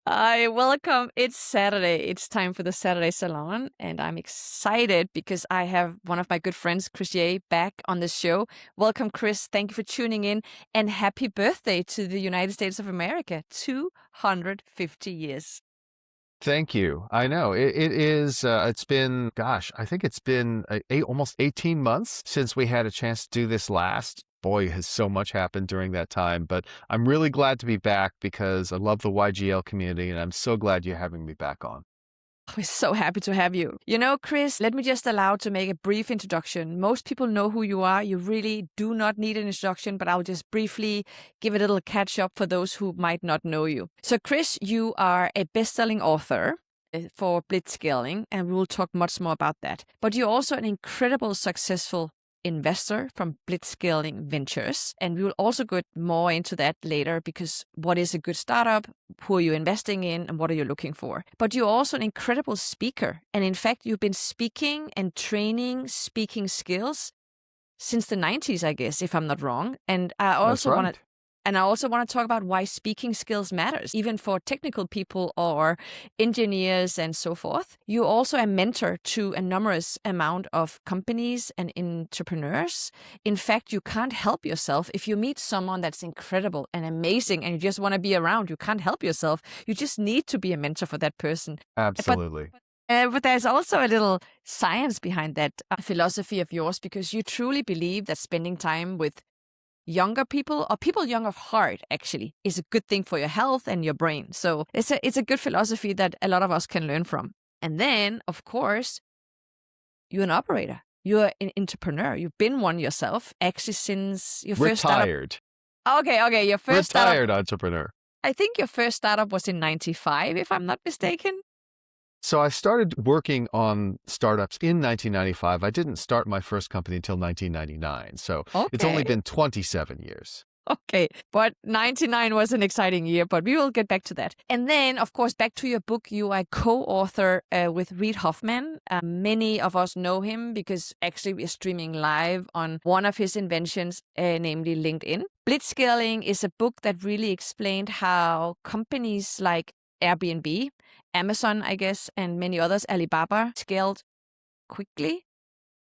I welcome. It's Saturday. It's time for the Saturday Salon, and I'm excited because I have one of my good friends, Chris Ye, back on the show. Welcome, Chris. Thank you for tuning in, and happy birthday to the United States of America. 250 years. Thank you. I know it is. It's been, gosh, I think it's been almost 18 months since we had a chance to do this last. Boy, has so much happened during that time. But I'm really glad to be back because I love the YGL community, and I'm so glad you're having me back on. We're so happy to have you. You know, Chris, let me just allow to make a brief introduction. Most people know who you are. You really do not need an introduction, but I'll just briefly give a little catch up for those who might not know you. So, Chris, you are a best-selling author for Blitzscaling, and we will talk much more about that. But you're also an incredible successful investor from Blitzscaling Ventures. And we will also get more into that later because what is a good startup? Who are you investing in? And what are you looking for? But you're also an incredible speaker. And in fact, you've been speaking and training speaking skills since the 90s, I guess, if I'm not wrong. And I That's also right. want to and I also want to talk about why speaking skills matters, even for technical people or engineers and so forth. You're also a mentor to a numerous amount of companies and entrepreneurs. In fact, you can't help yourself. If you meet someone that's incredible and amazing and you just want to be around, you can't help yourself. You just need to be a mentor for that person. Absolutely. But there's also a little science behind that philosophy of yours because you truly believe that spending time with younger people or people young of heart actually is a good thing for your health and your brain. So it's a good philosophy that a lot of us can learn from. And then, of course, you're an operator. You're an entrepreneur. You've been one yourself actually since your first startup. Retired. Okay. Your first startup. Retired entrepreneur. I think your first startup was in 95, if I'm not mistaken. So I started working on startups in 1995. I didn't start my first company until 1999. So it's only Okay. been 27 years. Okay, but 99 was an exciting year, but we will get back to that. And then, of course, back to your book, you are co-author with Reid Hoffman. Many of us know him because actually we're streaming live on one of his inventions, namely LinkedIn. Blitzscaling is a book that really explained how companies like Airbnb, Amazon, I guess, and many others, Alibaba, scaled quickly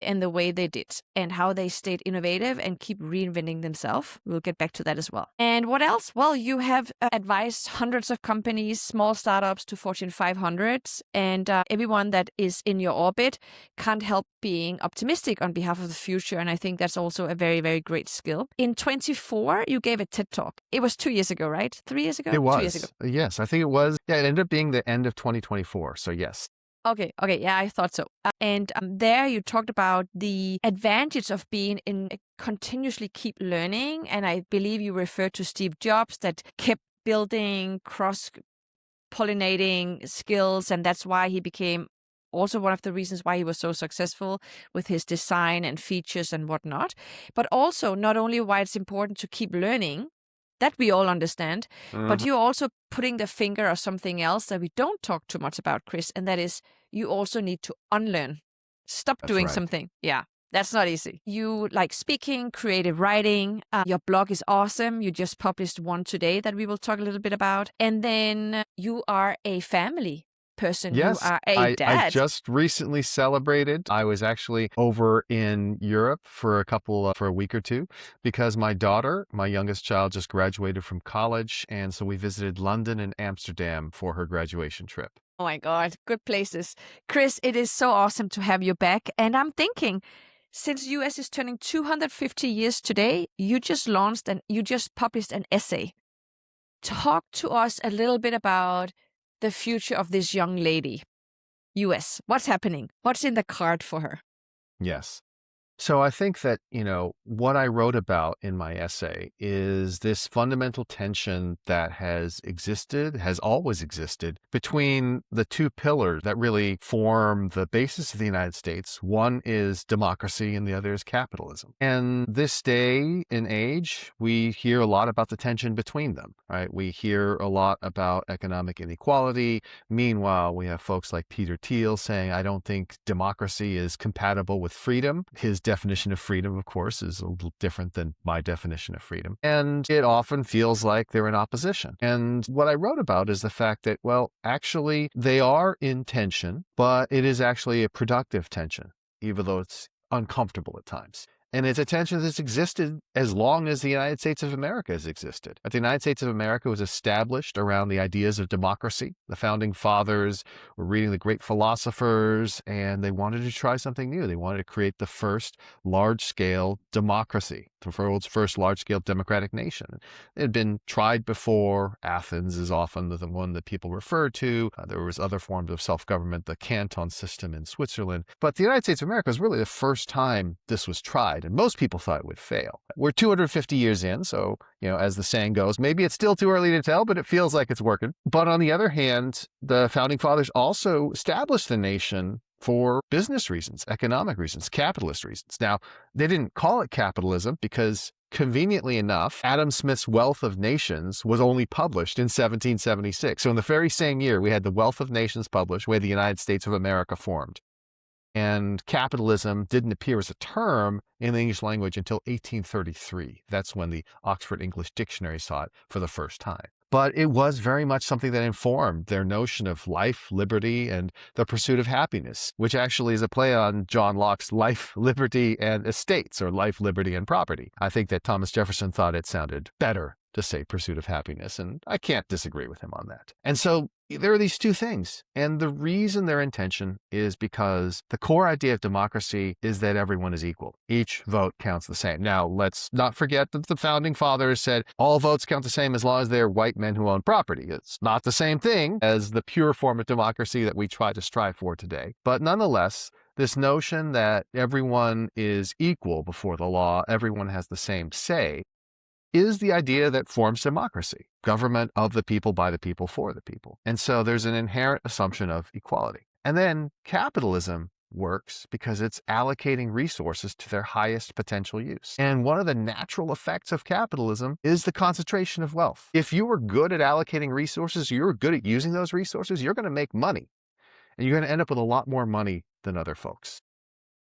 in the way they did and how they stayed innovative and keep reinventing themselves. We'll get back to that as well. And what else? Well, you have advised hundreds of companies, small startups to Fortune 500s, and everyone that is in your orbit can't help being optimistic on behalf of the future. And I think that's also a very, very great skill. In 24, you gave a TED Talk. It was 2 years ago, right? 3 years ago? It was. 2 years ago. Yes, I think it was. Yeah, it ended up being the end of 2024. So yes. Okay. Yeah, I thought so. And there you talked about the advantage of being in continuously keep learning. And I believe you referred to Steve Jobs that kept building cross-pollinating skills. And that's why he became also one of the reasons why he was so successful with his design and features and whatnot. But also not only why it's important to keep learning, that we all understand, but you're also putting the finger on something else that we don't talk too much about, Chris, and that is you also need to unlearn. Stop That's doing right. something. Yeah, that's not easy. You like speaking, creative writing. Your blog is awesome. You just published one today that we will talk a little bit about. And then you are a family person. Yes, You are a dad. I just recently celebrated. I was actually over in Europe for a week or two because my daughter, my youngest child, just graduated from college. And so we visited London and Amsterdam for her graduation trip. Oh my God, good places. Chris, it is so awesome to have you back. And I'm thinking, since US is turning 250 years today, you just published an essay. Talk to us a little bit about the future of this young lady. US, what's happening? What's in the card for her? Yes. So I think that, what I wrote about in my essay is this fundamental tension that has always existed between the two pillars that really form the basis of the United States. One is democracy and the other is capitalism. And this day and age, we hear a lot about the tension between them, right? We hear a lot about economic inequality. Meanwhile, we have folks like Peter Thiel saying, I don't think democracy is compatible with freedom. His definition of freedom, of course, is a little different than my definition of freedom. And it often feels like they're in opposition. And what I wrote about is the fact that, well, actually, they are in tension, but it is actually a productive tension, even though it's uncomfortable at times. And it's a tension that's existed as long as the United States of America has existed. The United States of America was established around the ideas of democracy. The founding fathers were reading the great philosophers, and they wanted to try something new. They wanted to create the first large-scale democracy, the world's first large-scale democratic nation. It had been tried before. Athens is often the one that people refer to. There was other forms of self-government, the canton system in Switzerland. But the United States of America was really the first time this was tried, and most people thought it would fail. We're 250 years in, so, as the saying goes, maybe it's still too early to tell, but it feels like it's working. But on the other hand, the founding fathers also established the nation for business reasons, economic reasons, capitalist reasons. Now, they didn't call it capitalism because, conveniently enough, Adam Smith's Wealth of Nations was only published in 1776. So in the very same year, we had the Wealth of Nations published, where the United States of America formed. And capitalism didn't appear as a term in the English language until 1833. That's when the Oxford English Dictionary saw it for the first time. But it was very much something that informed their notion of life, liberty, and the pursuit of happiness, which actually is a play on John Locke's life, liberty, and estates, or life, liberty, and property. I think that Thomas Jefferson thought it sounded better to say pursuit of happiness, and I can't disagree with him on that. And so there are these two things, and the reason they're in tension is because the core idea of democracy is that everyone is equal. Each vote counts the same. Now, let's not forget that the founding fathers said all votes count the same as long as they're white men who own property. It's not the same thing as the pure form of democracy that we try to strive for today. But nonetheless, this notion that everyone is equal before the law, everyone has the same say, is the idea that forms democracy, government of the people, by the people, for the people. And so there's an inherent assumption of equality. And then capitalism works because it's allocating resources to their highest potential use. And one of the natural effects of capitalism is the concentration of wealth. If you were good at allocating resources, you're good at using those resources, you're going to make money. And you're going to end up with a lot more money than other folks.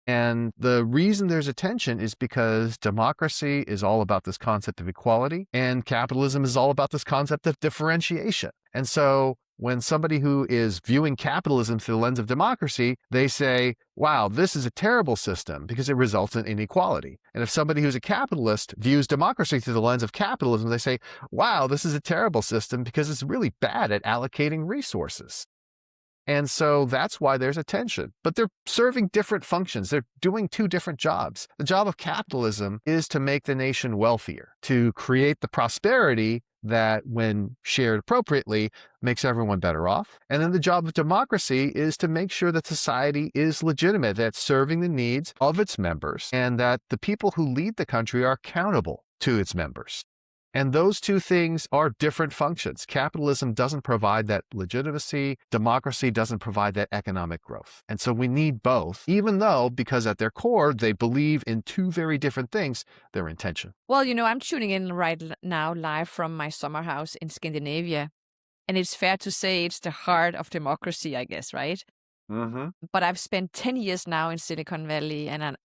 And the reason there's a tension is because democracy is all about this concept of equality, and capitalism is all about this concept of differentiation. And so when somebody who is viewing capitalism through the lens of democracy, they say, wow, this is a terrible system because it results in inequality. And if somebody who's a capitalist views democracy through the lens of capitalism, they say, wow, this is a terrible system because it's really bad at allocating resources. And so that's why there's a tension. But they're serving different functions. They're doing two different jobs. The job of capitalism is to make the nation wealthier, to create the prosperity that, when shared appropriately, makes everyone better off. And then the job of democracy is to make sure that society is legitimate, that's serving the needs of its members, and that the people who lead the country are accountable to its members. And those two things are different functions. Capitalism doesn't provide that legitimacy. Democracy doesn't provide that economic growth. And so we need both, even though, because at their core, they believe in two very different things, they're in tension. Well, I'm tuning in right now live from my summer house in Scandinavia. And it's fair to say it's the heart of democracy, I guess, right? Mm-hmm. But I've spent 10 years now in Silicon Valley, and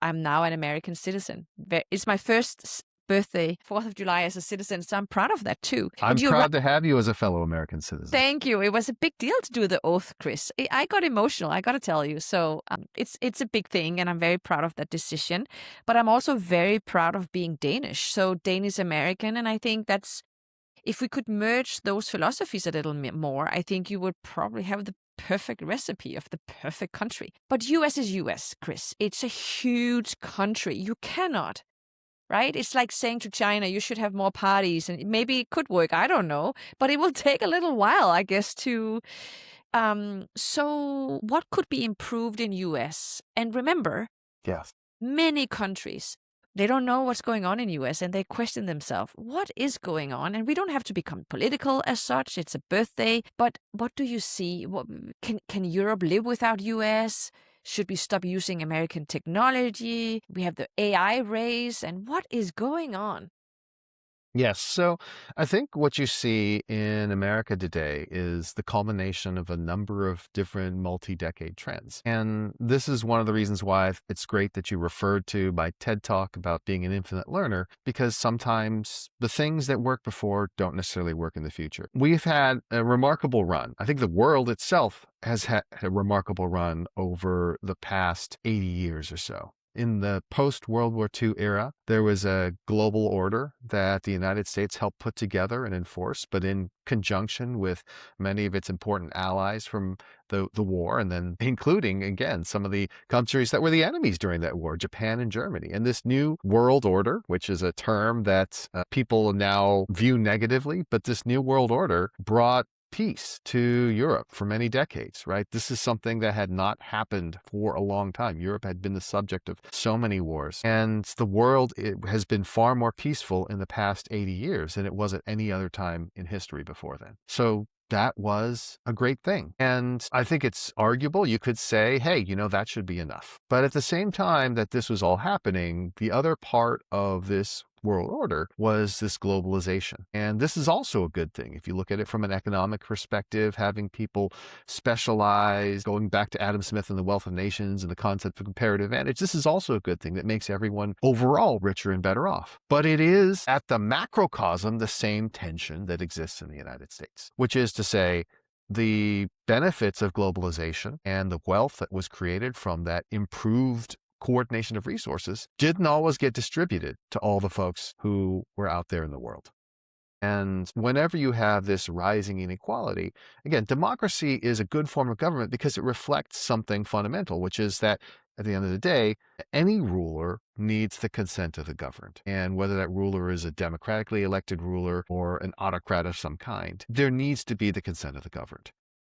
I'm now an American citizen. It's my first birthday, 4th of July, as a citizen, so I'm proud of that too. I'm proud to have you as a fellow American citizen. Thank you. It was a big deal to do the oath, Chris. I got emotional, I got to tell you. So it's a big thing, and I'm very proud of that decision. But I'm also very proud of being Danish, so Danish American, and I think that's, if we could merge those philosophies a little bit more, I think you would probably have the perfect recipe of the perfect country. But US is US, Chris. It's a huge country. You cannot, right? It's like saying to China, you should have more parties, and maybe it could work. I don't know, but it will take a little while, I guess, to. So what could be improved in US? And remember, yes, many countries, they don't know what's going on in US, and they question themselves, what is going on? And we don't have to become political as such. It's a birthday, but what do you see? Can Europe live without US? Should we stop using American technology? We have the AI race, and what is going on? Yes. So I think what you see in America today is the culmination of a number of different multi-decade trends. And this is one of the reasons why it's great that you referred to my TED Talk about being an infinite learner, because sometimes the things that worked before don't necessarily work in the future. We've had a remarkable run. I think the world itself has had a remarkable run over the past 80 years or so. In the post-World War II era, there was a global order that the United States helped put together and enforce, but in conjunction with many of its important allies from the war, and then including, again, some of the countries that were the enemies during that war, Japan and Germany. And this new world order, which is a term that people now view negatively, but this new world order brought peace to Europe for many decades, right? This is something that had not happened for a long time. Europe had been the subject of so many wars, and the world has been far more peaceful in the past 80 years than it was at any other time in history before then. So that was a great thing. And I think it's arguable. You could say, hey, that should be enough. But at the same time that this was all happening, the other part of this world order was this globalization. And this is also a good thing. If you look at it from an economic perspective, having people specialize, going back to Adam Smith and the Wealth of Nations and the concept of comparative advantage, this is also a good thing that makes everyone overall richer and better off. But it is at the macrocosm the same tension that exists in the United States, which is to say, the benefits of globalization and the wealth that was created from that improved coordination of resources didn't always get distributed to all the folks who were out there in the world. And whenever you have this rising inequality, again, democracy is a good form of government because it reflects something fundamental, which is that at the end of the day, any ruler needs the consent of the governed. And whether that ruler is a democratically elected ruler or an autocrat of some kind, there needs to be the consent of the governed.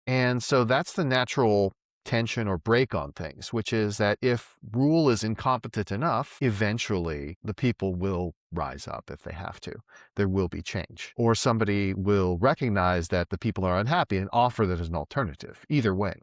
And so that's the natural tension or break on things, which is that if rule is incompetent enough, eventually the people will rise up if they have to. There will be change. Or somebody will recognize that the people are unhappy and offer that as an alternative, either way.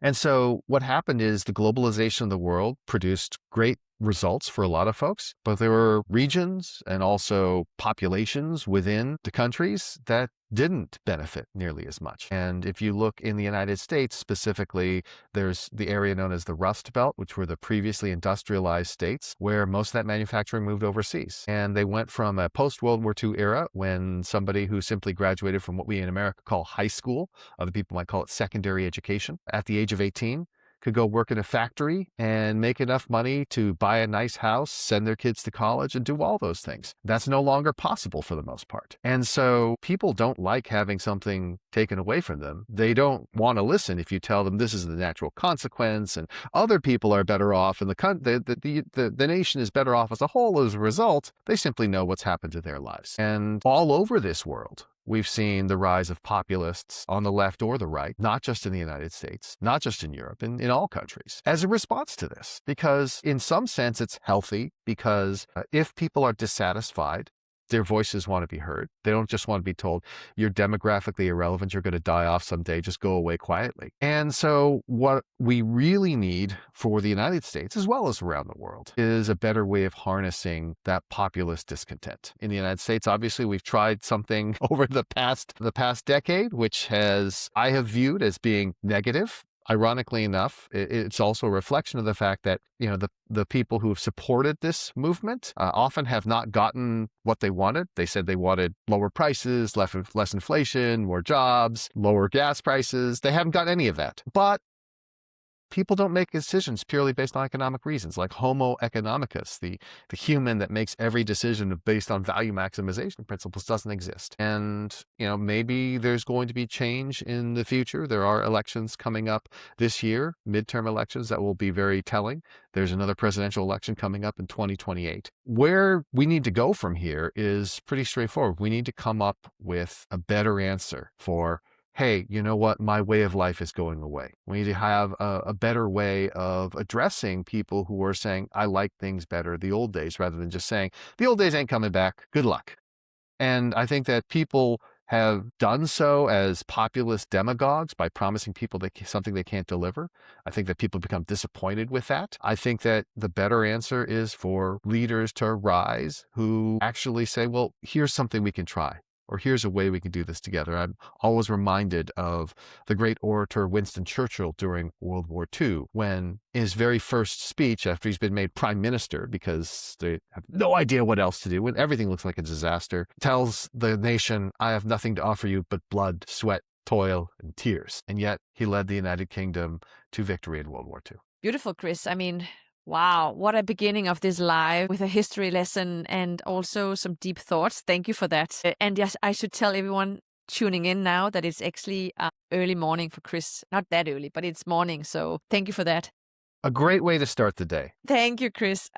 And so what happened is the globalization of the world produced great results for a lot of folks, but there were regions and also populations within the countries that didn't benefit nearly as much. And if you look in the United States specifically, there's the area known as the Rust Belt, which were the previously industrialized states where most of that manufacturing moved overseas. And they went from a post-World War II era when somebody who simply graduated from what we in America call high school, other people might call it secondary education, at the age of 18, could go work in a factory and make enough money to buy a nice house, send their kids to college, and do all those things. That's no longer possible for the most part. And so people don't like having something taken away from them. They don't want to listen if you tell them this is the natural consequence and other people are better off and the nation is better off as a whole as a result. They simply know what's happened to their lives. And all over this world, we've seen the rise of populists on the left or the right, not just in the United States, not just in Europe, in all countries, as a response to this. Because in some sense, it's healthy because if people are dissatisfied, their voices want to be heard. They don't just want to be told, you're demographically irrelevant, you're going to die off someday, just go away quietly. And so what we really need for the United States, as well as around the world, is a better way of harnessing that populist discontent. In the United States, obviously, we've tried something over the past decade, which I have viewed as being negative. Ironically enough, it's also a reflection of the fact that, the people who have supported this movement often have not gotten what they wanted. They said they wanted lower prices, less inflation, more jobs, lower gas prices. They haven't got any of that. But people don't make decisions purely based on economic reasons, like Homo economicus, the human that makes every decision based on value maximization principles, doesn't exist. And, maybe there's going to be change in the future. There are elections coming up this year, midterm elections that will be very telling. There's another presidential election coming up in 2028. Where we need to go from here is pretty straightforward. We need to come up with a better answer for, hey, you know what? My way of life is going away. We need to have a better way of addressing people who are saying, I like things better the old days, rather than just saying, the old days ain't coming back. Good luck. And I think that people have done so as populist demagogues by promising people something they can't deliver. I think that people become disappointed with that. I think that the better answer is for leaders to rise who actually say, well, here's something we can try, or here's a way we can do this together. I'm always reminded of the great orator Winston Churchill during World War II, when in his very first speech after he's been made prime minister, because they have no idea what else to do, when everything looks like a disaster, tells the nation, I have nothing to offer you but blood, sweat, toil, and tears. And yet he led the United Kingdom to victory in World War II. Beautiful, Chris. I mean, wow, what a beginning of this live with a history lesson and also some deep thoughts. Thank you for that. And yes, I should tell everyone tuning in now that it's actually early morning for Chris. Not that early, but it's morning. So thank you for that. A great way to start the day. Thank you, Chris.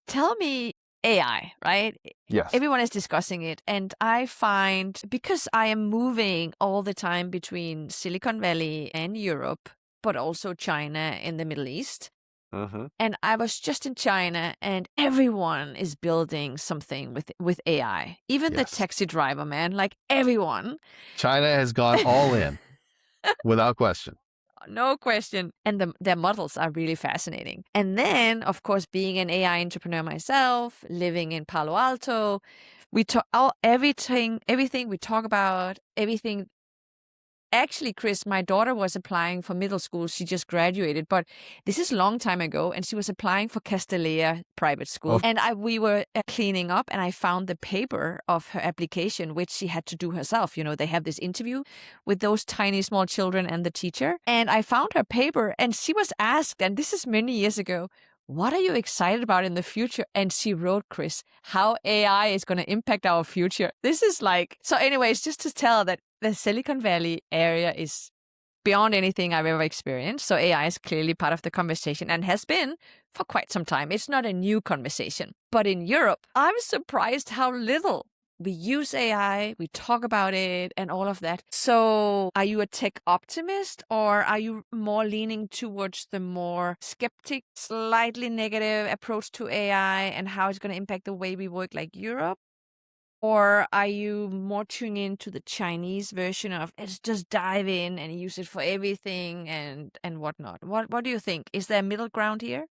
Tell me AI, right? Yes. Everyone is discussing it. And I find, because I am moving all the time between Silicon Valley and Europe, but also China and the Middle East. And I was just in China, and everyone is building something with AI. Even the taxi driver, man, like everyone. China has gone all in, without question. No question. And their models are really fascinating. And then, of course, being an AI entrepreneur myself, living in Palo Alto, we talk everything we talk about, everything. Actually, Chris, my daughter was applying for middle school. She just graduated, but this is a long time ago, and she was applying for Castellea private school. And we were cleaning up, and I found the paper of her application, which she had to do herself. You know, they have this interview with those tiny small children and the teacher. And I found her paper, and she was asked, and this is many years ago, what are you excited about in the future? And she wrote, Chris, how AI is going to impact our future. This is like, so anyways, just to tell that the Silicon Valley area is beyond anything I've ever experienced. So AI is clearly part of the conversation and has been for quite some time. It's not a new conversation. But in Europe, I'm surprised how little we use AI, we talk about it and all of that. So are you a tech optimist, or are you more leaning towards the more skeptic, slightly negative approach to AI and how it's going to impact the way we work like Europe? Or are you more tuning into the Chinese version of let's just dive in and use it for everything and whatnot? What do you think? Is there a middle ground here?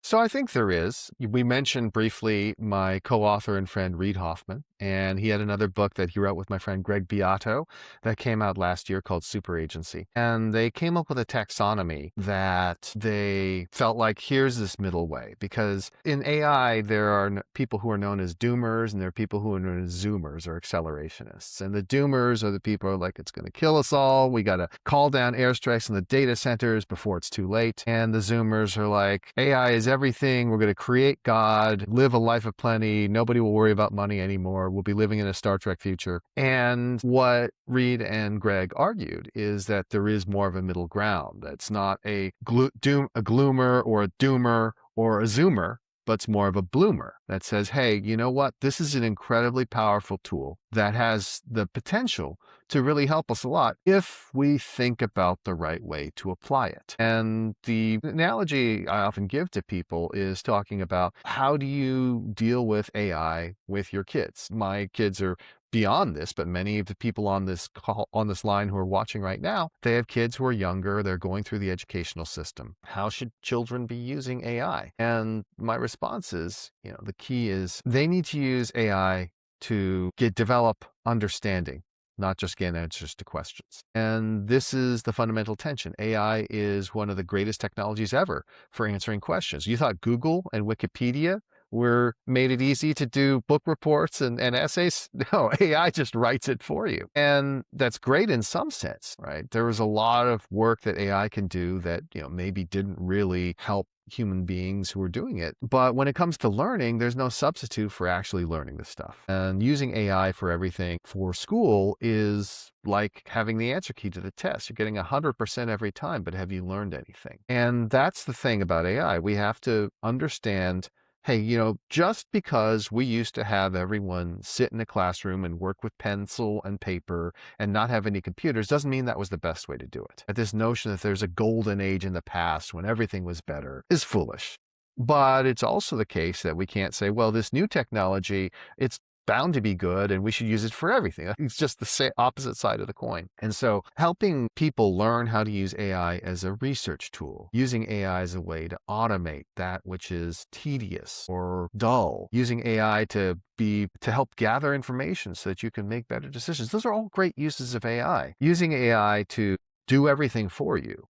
So I think there is. We mentioned briefly my co-author and friend Reid Hoffman, and he had another book that he wrote with my friend Greg Beato that came out last year called Super Agency. And they came up with a taxonomy that they felt like here's this middle way, because in AI, there are people who are known as doomers and there are people who are known as zoomers or accelerationists. And the doomers are the people who are like, it's going to kill us all. We got to call down airstrikes in the data centers before it's too late. And the zoomers are like, AI is everything. We're going to create God, live a life of plenty. Nobody will worry about money anymore. We'll be living in a Star Trek future. And what Reid and Greg argued is that there is more of a middle ground. That's not a gloomer or a doomer or a zoomer, but it's more of a bloomer that says, hey, you know what? This is an incredibly powerful tool that has the potential to really help us a lot if we think about the right way to apply it. And the analogy I often give to people is talking about how do you deal with AI with your kids? My kids are beyond this, but many of the people on this call, on this line who are watching right now, they have kids who are younger. They're going through the educational system. How should children be using AI? And my response is, the key is they need to use AI to develop understanding, not just get answers to questions. And this is the fundamental tension. AI is one of the greatest technologies ever for answering questions. You thought Google and Wikipedia made it easy to do book reports and essays? No, AI just writes it for you. And that's great in some sense, right? There was a lot of work that AI can do that, maybe didn't really help human beings who are doing it. But when it comes to learning, there's no substitute for actually learning this stuff. And using AI for everything for school is like having the answer key to the test. You're getting 100% every time, but have you learned anything? And that's the thing about AI. We have to understand, hey, just because we used to have everyone sit in a classroom and work with pencil and paper and not have any computers doesn't mean that was the best way to do it. That this notion that there's a golden age in the past when everything was better is foolish. But it's also the case that we can't say, well, this new technology, it's bound to be good and we should use it for everything. It's just the opposite side of the coin. And so helping people learn how to use AI as a research tool, using AI as a way to automate that which is tedious or dull, using AI to help gather information so that you can make better decisions. Those are all great uses of AI. Using AI to do everything for you.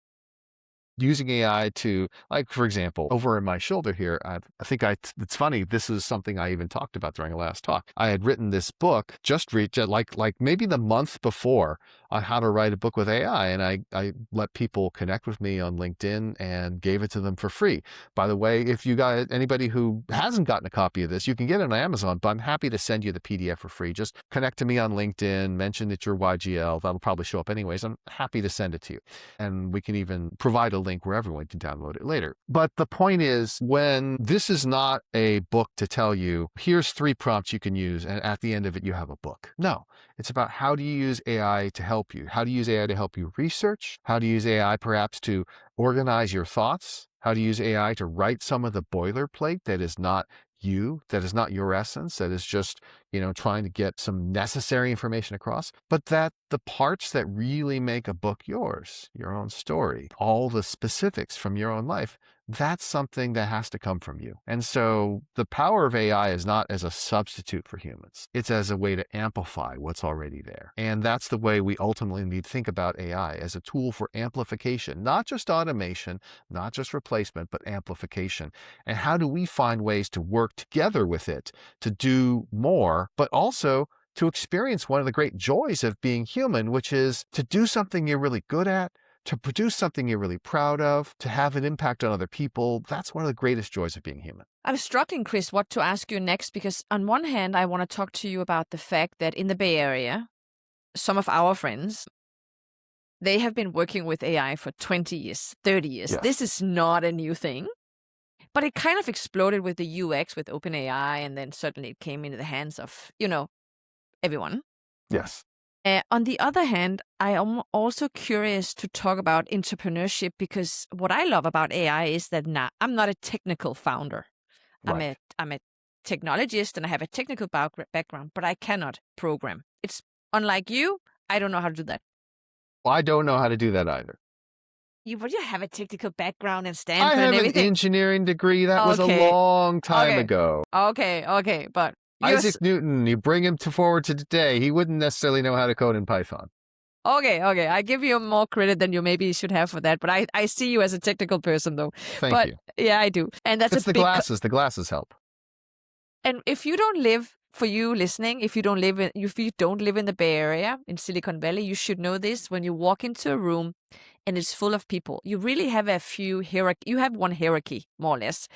Using AI to, like, for example, over in my shoulder here, it's funny, this is something I even talked about during the last talk. I had written this book, like maybe the month before, on how to write a book with AI. And I let people connect with me on LinkedIn and gave it to them for free. By the way, if you got anybody who hasn't gotten a copy of this, you can get it on Amazon, but I'm happy to send you the PDF for free. Just connect to me on LinkedIn, mention that you're YGL. That'll probably show up anyways. I'm happy to send it to you. And we can even provide a link where everyone can download it later. But the point is, when this is not a book to tell you, here's 3 prompts you can use, and at the end of it, you have a book. No, it's about how do you use AI to help you? How do you use AI to help you research? How do you use AI perhaps to organize your thoughts? How do you use AI to write some of the boilerplate that is not you, that is not your essence, that is just, trying to get some necessary information across, but that the parts that really make a book yours, your own story, all the specifics from your own life, that's something that has to come from you. And so the power of AI is not as a substitute for humans. It's as a way to amplify what's already there. And that's the way we ultimately need to think about AI, as a tool for amplification, not just automation, not just replacement, but amplification. And how do we find ways to work together with it to do more, but also to experience one of the great joys of being human, which is to do something you're really good at, to produce something you're really proud of, to have an impact on other people. That's one of the greatest joys of being human. I'm struggling, Chris, what to ask you next, because on one hand, I want to talk to you about the fact that in the Bay Area, some of our friends, they have been working with AI for 20 years, 30 years. Yes. This is not a new thing, but it kind of exploded with the UX, with OpenAI, and then suddenly it came into the hands of, everyone. Yes. On the other hand, I am also curious to talk about entrepreneurship, because what I love about AI is that I'm not a technical founder. Right. I'm a technologist and I have a technical background, but I cannot program. It's unlike you. I don't know how to do that. Well, I don't know how to do that either. You have a technical background and Stanford I and have an everything. engineering degree. That was a long time ago. Okay, but Isaac Newton, you bring him forward to today, he wouldn't necessarily know how to code in Python. Okay. I give you more credit than you maybe should have for that, but I see you as a technical person, though. Thank you. Yeah, I do. And that's it's the glasses. The glasses help. And if you don't live, for you listening, if you don't live in the Bay Area, in Silicon Valley, you should know this. When you walk into a room and it's full of people, you really have a few hierarchy. You have one hierarchy, more or less.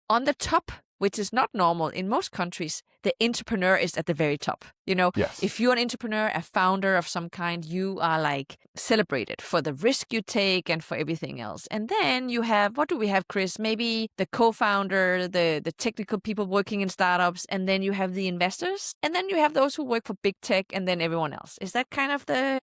On the top, which is not normal in most countries, the entrepreneur is at the very top. Yes. If you're an entrepreneur, a founder of some kind, you are like celebrated for the risk you take and for everything else. And then you have, what do we have, Chris? Maybe the co-founder, the technical people working in startups, and then you have the investors, and then you have those who work for big tech, and then everyone else. Is that kind of the...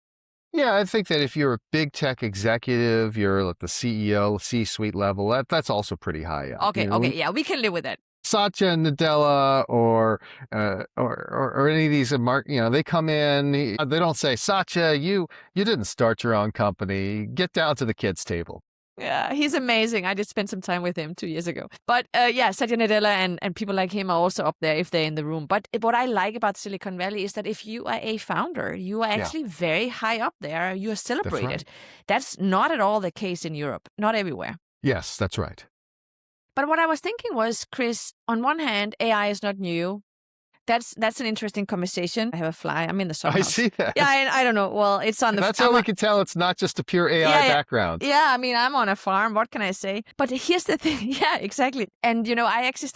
Yeah, I think that if you're a big tech executive, you're like the CEO, C-suite level, that's also pretty high up. Okay, yeah, we can live with that. Satya Nadella or any of these, they come in, they don't say, Satya, you didn't start your own company. Get down to the kids' table. Yeah, he's amazing. I did spend some time with him 2 years ago. But Satya Nadella and people like him are also up there if they're in the room. But what I like about Silicon Valley is that if you are a founder, you are actually very high up there. You are celebrated. That's right. That's not at all the case in Europe. Not everywhere. Yes, that's right. But what I was thinking was, Chris, on one hand, AI is not new. That's an interesting conversation. I have a fly. I'm in the sunhouse. I see that. Yeah, I don't know. Well, it's on the... That's how we can tell it's not just a pure AI background. Yeah, I mean, I'm on a farm. What can I say? But here's the thing. Yeah, exactly. And, I actually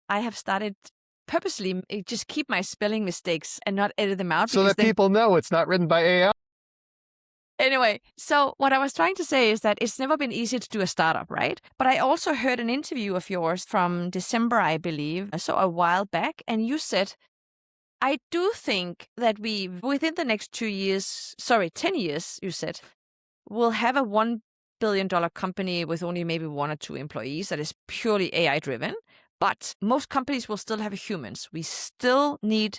I have started purposely just keep my spelling mistakes and not edit them out. So that people know it's not written by AI. Anyway, so what I was trying to say is that it's never been easy to do a startup, right? But I also heard an interview of yours from December, I believe, so a while back, and you said, I do think that we, within the next 10 years, you said, we'll have a $1 billion company with only maybe 1 or 2 employees that is purely AI driven. But most companies will still have humans. We still need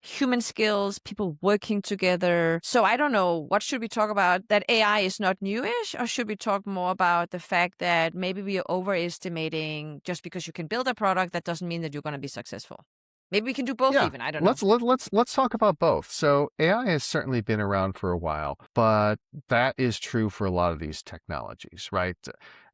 human skills, people working together. So I don't know, what should we talk about? That AI is not newish, or should we talk more about the fact that maybe we are overestimating just because you can build a product, that doesn't mean that you're going to be successful? Maybe we can do both Yeah, even. I don't know. let's talk about both. So AI has certainly been around for a while, but that is true for a lot of these technologies, right?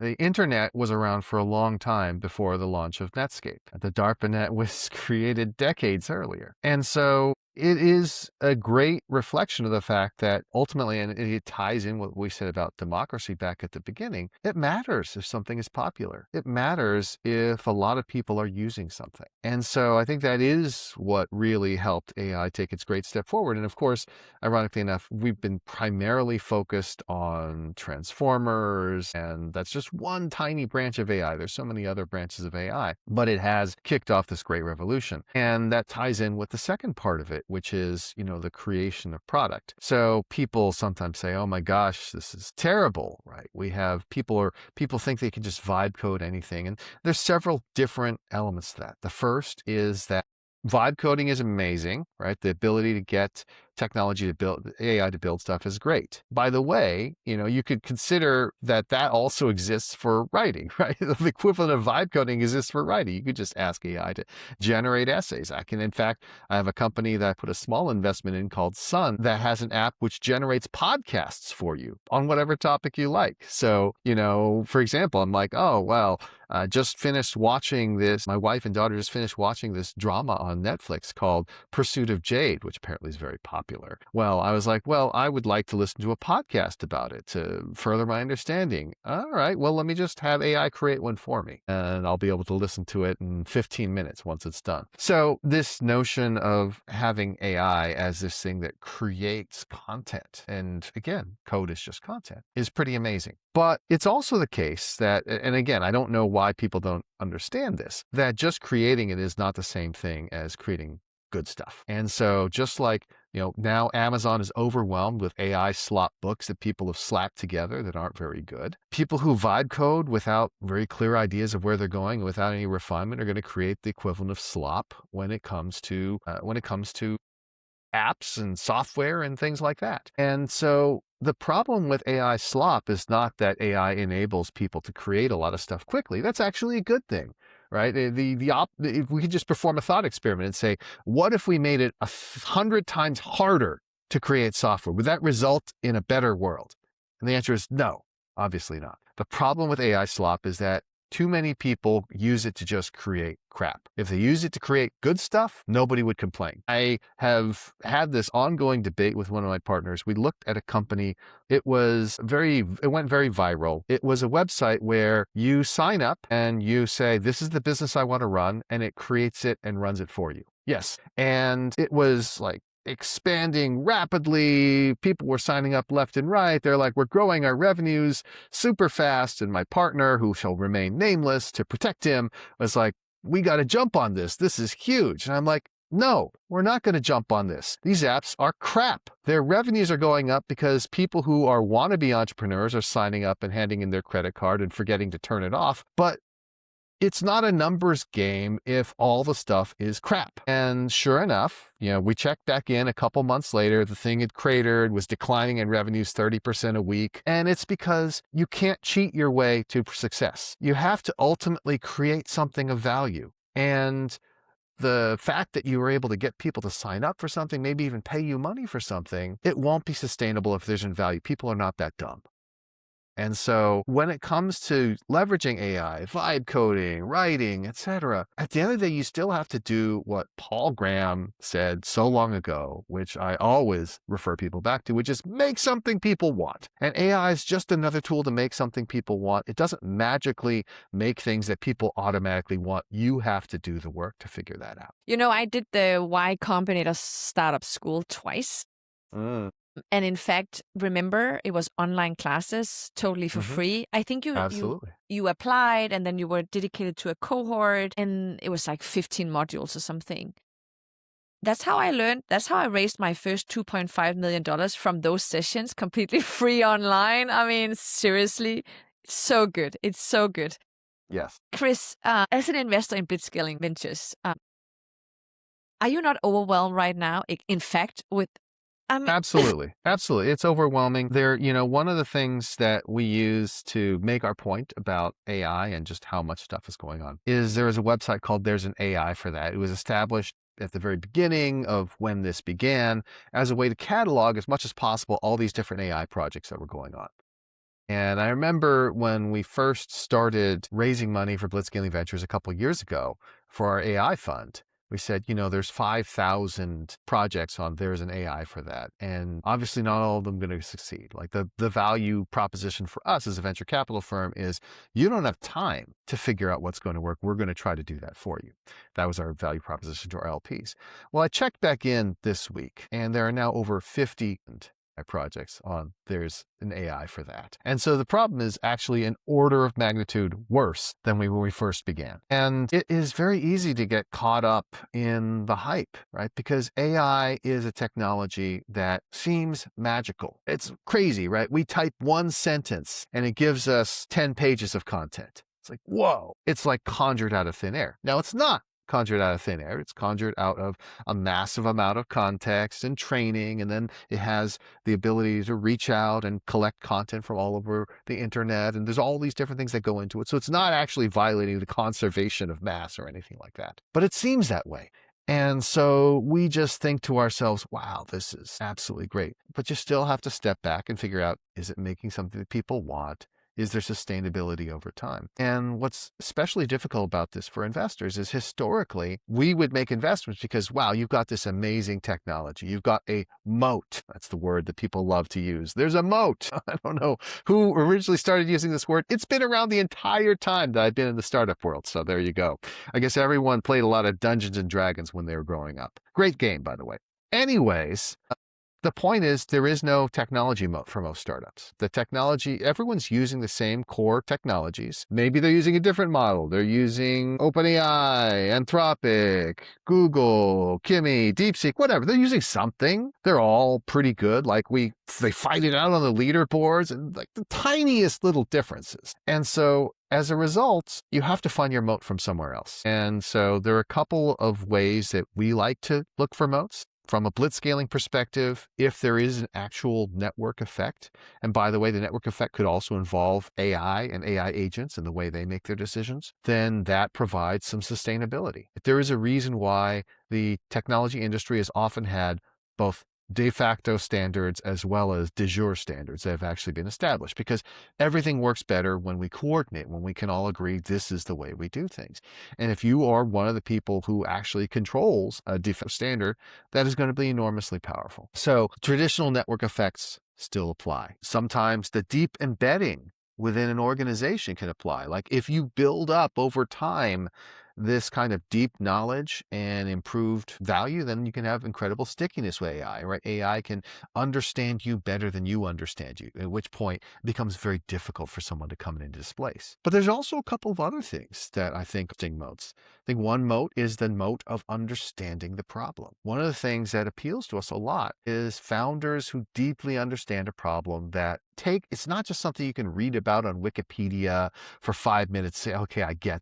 The internet was around for a long time before the launch of Netscape. The DARPANET was created decades earlier. And so it is a great reflection of the fact that ultimately, and it ties in what we said about democracy back at the beginning, it matters if something is popular. It matters if a lot of people are using something. And so I think that is what really helped AI take its great step forward. And of course, ironically enough, we've been primarily focused on transformers, and that's just one tiny branch of AI. There's so many other branches of AI, but it has kicked off this great revolution. And that ties in with the second part of it, which is, the creation of product. So people sometimes say, oh my gosh, this is terrible, right? We have people think they can just vibe code anything. And there's several different elements to that. The first is that vibe coding is amazing, right? The ability to get technology to build AI to build stuff is great. By the way, you could consider that also exists for writing, right? The equivalent of vibe coding exists for writing. You could just ask AI to generate essays. In fact, I have a company that I put a small investment in called Sun that has an app which generates podcasts for you on whatever topic you like. So, for example, I'm like, oh, well, just finished watching this. My wife and daughter just finished watching this drama on Netflix called Pursuit of Jade, which apparently is very popular. Well, I was like, well, I would like to listen to a podcast about it to further my understanding. All right, well, let me just have AI create one for me, and I'll be able to listen to it in 15 minutes once it's done. So this notion of having AI as this thing that creates content, and again, code is just content, is pretty amazing. But it's also the case that, and again, I don't know why people don't understand this, that just creating it is not the same thing as creating good stuff. And so just like, now Amazon is overwhelmed with AI slop books that people have slapped together that aren't very good. People who vibe code without very clear ideas of where they're going, without any refinement, are going to create the equivalent of slop when it comes to apps and software and things like that. And so the problem with AI slop is not that AI enables people to create a lot of stuff quickly. That's actually a good thing, right? If we could just perform a thought experiment and say, what if we made it 100 times harder to create software? Would that result in a better world? And the answer is no, obviously not. The problem with AI slop is that too many people use it to just create crap. If they use it to create good stuff, nobody would complain. I have had this ongoing debate with one of my partners. We looked at a company. It went very viral. It was a website where you sign up and you say, this is the business I want to run, and it creates it and runs it for you. Yes. And it was like expanding rapidly. People were signing up left and right. They're like, we're growing our revenues super fast. And my partner, who shall remain nameless to protect him, was like, we got to jump on this. This is huge. And I'm like, no, we're not going to jump on this. These apps are crap. Their revenues are going up because people who are wannabe entrepreneurs are signing up and handing in their credit card and forgetting to turn it off. But it's not a numbers game if all the stuff is crap. And sure enough, we checked back in a couple months later, the thing had cratered, was declining in revenues 30% a week. And it's because you can't cheat your way to success. You have to ultimately create something of value. And the fact that you were able to get people to sign up for something, maybe even pay you money for something, it won't be sustainable if there's no value. People are not that dumb. And so when it comes to leveraging AI, vibe coding, writing, etc., at the end of the day, you still have to do what Paul Graham said so long ago, which I always refer people back to, which is make something people want. And AI is just another tool to make something people want. It doesn't magically make things that people automatically want. You have to do the work to figure that out. I did the Y Combinator startup school twice. And in fact, remember, it was online classes, totally for free. I think you applied and then you were dedicated to a cohort, and it was like 15 modules or something. That's how I learned. That's how I raised my first $2.5 million from those sessions, completely free online. I mean, seriously, it's so good. It's so good. Yes. Chris, as an investor in Blitzscaling Ventures, are you not overwhelmed right now? In fact, with Absolutely. Absolutely. It's overwhelming. One of the things that we use to make our point about AI and just how much stuff is going on is there is a website called There's an AI for That. It was established at the very beginning of when this began as a way to catalog as much as possible all these different AI projects that were going on. And I remember when we first started raising money for Blitzscaling Ventures a couple of years ago for our AI fund, we said, there's 5,000 projects on There's an AI for That. And obviously not all of them going to succeed. Like the value proposition for us as a venture capital firm is you don't have time to figure out what's going to work. We're going to try to do that for you. That was our value proposition to our LPs. Well, I checked back in this week and there are now over 50 projects on There's an AI for That. And so the problem is actually an order of magnitude worse than when we first began. And it is very easy to get caught up in the hype, right? Because AI is a technology that seems magical. It's crazy, right? We type one sentence and it gives us 10 pages of content. It's like, whoa, it's like conjured out of thin air. Now it's not conjured out of thin air. It's conjured out of a massive amount of context and training. And then it has the ability to reach out and collect content from all over the internet. And there's all these different things that go into it. So it's not actually violating the conservation of mass or anything like that. But it seems that way. And so we just think to ourselves, wow, this is absolutely great. But you still have to step back and figure out, is it making something that people want? Is there sustainability over time? And what's especially difficult about this for investors is historically, we would make investments because, wow, you've got this amazing technology. You've got a moat. That's the word that people love to use. There's a moat. I don't know who originally started using this word. It's been around the entire time that I've been in the startup world. So there you go. I guess everyone played a lot of Dungeons and Dragons when they were growing up. Great game, by the way. Anyways, the point is there is no technology moat for most startups. The technology, everyone's using the same core technologies. Maybe they're using a different model. They're using OpenAI, Anthropic, Google, Kimi, DeepSeek, whatever. They're using something. They're all pretty good. They fight it out on the leaderboards and like the tiniest little differences. And so as a result, you have to find your moat from somewhere else. And so there are a couple of ways that we like to look for moats. From a blitzscaling perspective, if there is an actual network effect, and by the way, the network effect could also involve AI and AI agents and the way they make their decisions, then that provides some sustainability. There is a reason why the technology industry has often had both de facto standards as well as de jure standards that have actually been established, because everything works better when we coordinate, when we can all agree this is the way we do things. And if you are one of the people who actually controls a de facto standard, that is going to be enormously powerful. So traditional network effects still apply. Sometimes the deep embedding within an organization can apply. Like if you build up over time this kind of deep knowledge and improved value, then you can have incredible stickiness with AI, right? AI can understand you better than you understand you, at which point it becomes very difficult for someone to come in and displace. But there's also a couple of other things that I think are moats. I think one moat is the moat of understanding the problem. One of the things that appeals to us a lot is founders who deeply understand a problem that it's not just something you can read about on Wikipedia for 5 minutes, say, okay, I get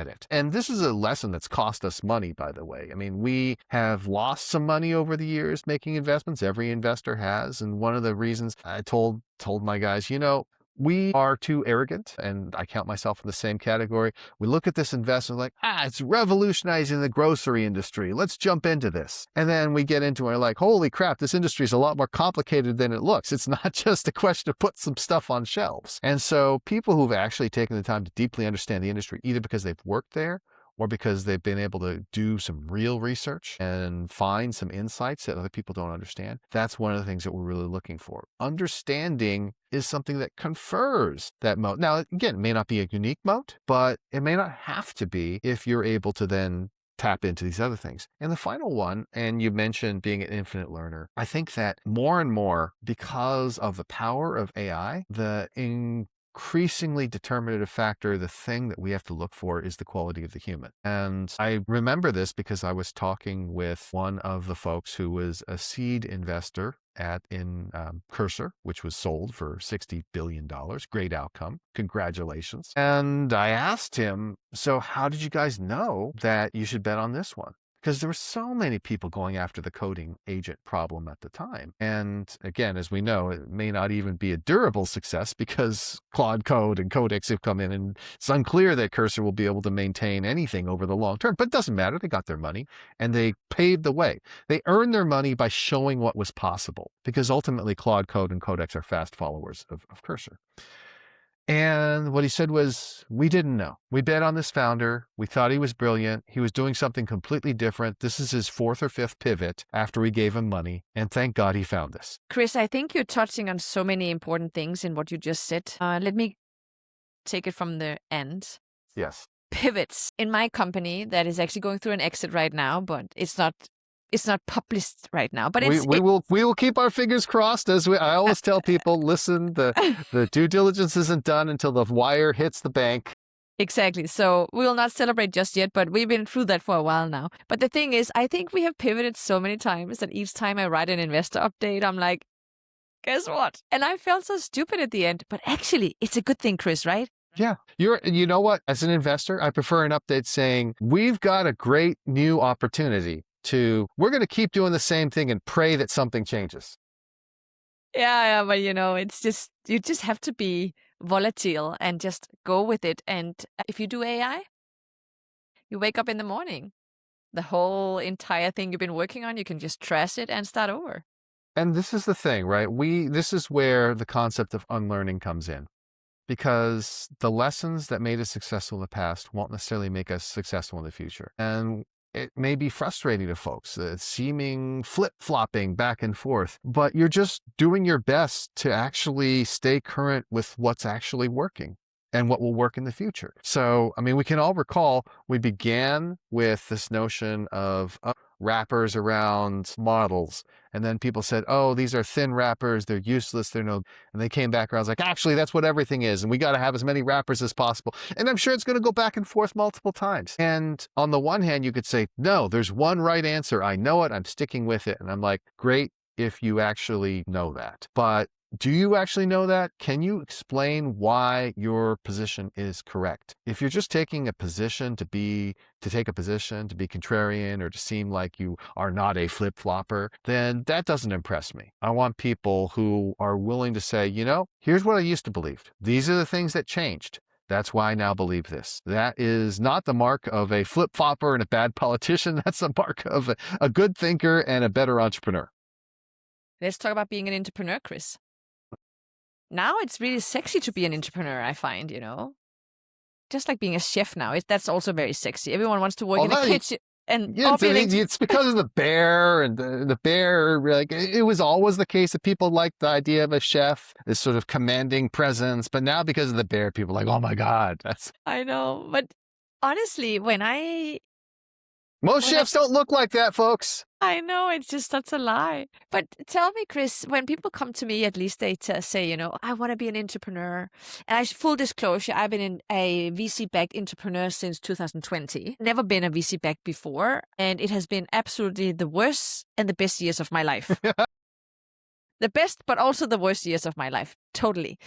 it. And this is a lesson that's cost us money, by the way. I mean, we have lost some money over the years making investments. Every investor has. And one of the reasons I told my guys, we are too arrogant, and I count myself in the same category. We look at this investment like, it's revolutionizing the grocery industry. Let's jump into this. And then we get into it and we're like, holy crap, this industry is a lot more complicated than it looks. It's not just a question of put some stuff on shelves. And so people who've actually taken the time to deeply understand the industry, either because they've worked there or because they've been able to do some real research and find some insights that other people don't understand. That's one of the things that we're really looking for. Understanding is something that confers that moat. Now, again, it may not be a unique moat, but it may not have to be if you're able to then tap into these other things. And the final one, and you mentioned being an infinite learner, I think that more and more, because of the power of AI, the increasingly determinative factor, the thing that we have to look for is the quality of the human. And I remember this because I was talking with one of the folks who was a seed investor in Cursor, which was sold for $60 billion. Great outcome. Congratulations. And I asked him, so how did you guys know that you should bet on this one? Because there were so many people going after the coding agent problem at the time. And again, as we know, it may not even be a durable success because Claude Code and Codex have come in, and it's unclear that Cursor will be able to maintain anything over the long term. But it doesn't matter. They got their money and they paved the way. They earned their money by showing what was possible, because ultimately Claude Code and Codex are fast followers of Cursor. And what he said was, we didn't know. We bet on this founder. We thought he was brilliant. He was doing something completely different. This is his fourth or fifth pivot after we gave him money. And thank God he found this. Chris, I think you're touching on so many important things in what you just said. Let me take it from the end. Yes. Pivots. In my company that is actually going through an exit right now, but it's not published right now, but we will keep our fingers crossed. I always tell people, listen, the due diligence isn't done until the wire hits the bank. Exactly. So we will not celebrate just yet, but we've been through that for a while now. But the thing is, I think we have pivoted so many times that each time I write an investor update, I'm like, guess what? And I felt so stupid at the end, but actually it's a good thing, Chris, right? Yeah. You know what? As an investor, I prefer an update saying, we've got a great new opportunity, to we're going to keep doing the same thing and pray that something changes. Yeah, but it's just, you just have to be volatile and just go with it. And if you do AI, you wake up in the morning, the whole entire thing you've been working on, you can just trash it and start over. And this is the thing, right? This is where the concept of unlearning comes in, because the lessons that made us successful in the past won't necessarily make us successful in the future. And it may be frustrating to folks, seeming flip-flopping back and forth, but you're just doing your best to actually stay current with what's actually working and what will work in the future. So, I mean, we can all recall we began with this notion of wrappers around models. And then people said, oh, these are thin wrappers. They're useless. They're no, and they came back around. I was like, actually, that's what everything is. And we got to have as many wrappers as possible. And I'm sure it's going to go back and forth multiple times. And on the one hand, you could say, no, there's one right answer. I know it. I'm sticking with it. And I'm like, great if you actually know that. But do you actually know that? Can you explain why your position is correct? If you're just taking a position to take a position to be contrarian or to seem like you are not a flip-flopper, then that doesn't impress me. I want people who are willing to say, here's what I used to believe. These are the things that changed. That's why I now believe this. That is not the mark of a flip-flopper and a bad politician. That's the mark of a good thinker and a better entrepreneur. Let's talk about being an entrepreneur, Chris. Now it's really sexy to be an entrepreneur, I find, just like being a chef now. That's also very sexy. Everyone wants to work in a kitchen. And yeah, it's because of the bear, and the bear, like, it was always the case that people liked the idea of a chef, this sort of commanding presence. But now because of the bear, people are like, oh my God. I know. But honestly, most chefs don't look like that, folks. I know, it's just such a lie. But tell me, Chris, when people come to me, at least they say, I want to be an entrepreneur. And full disclosure, I've been a VC-backed entrepreneur since 2020. Never been a VC-backed before. And it has been absolutely the worst and the best years of my life. The best, but also the worst years of my life. Totally.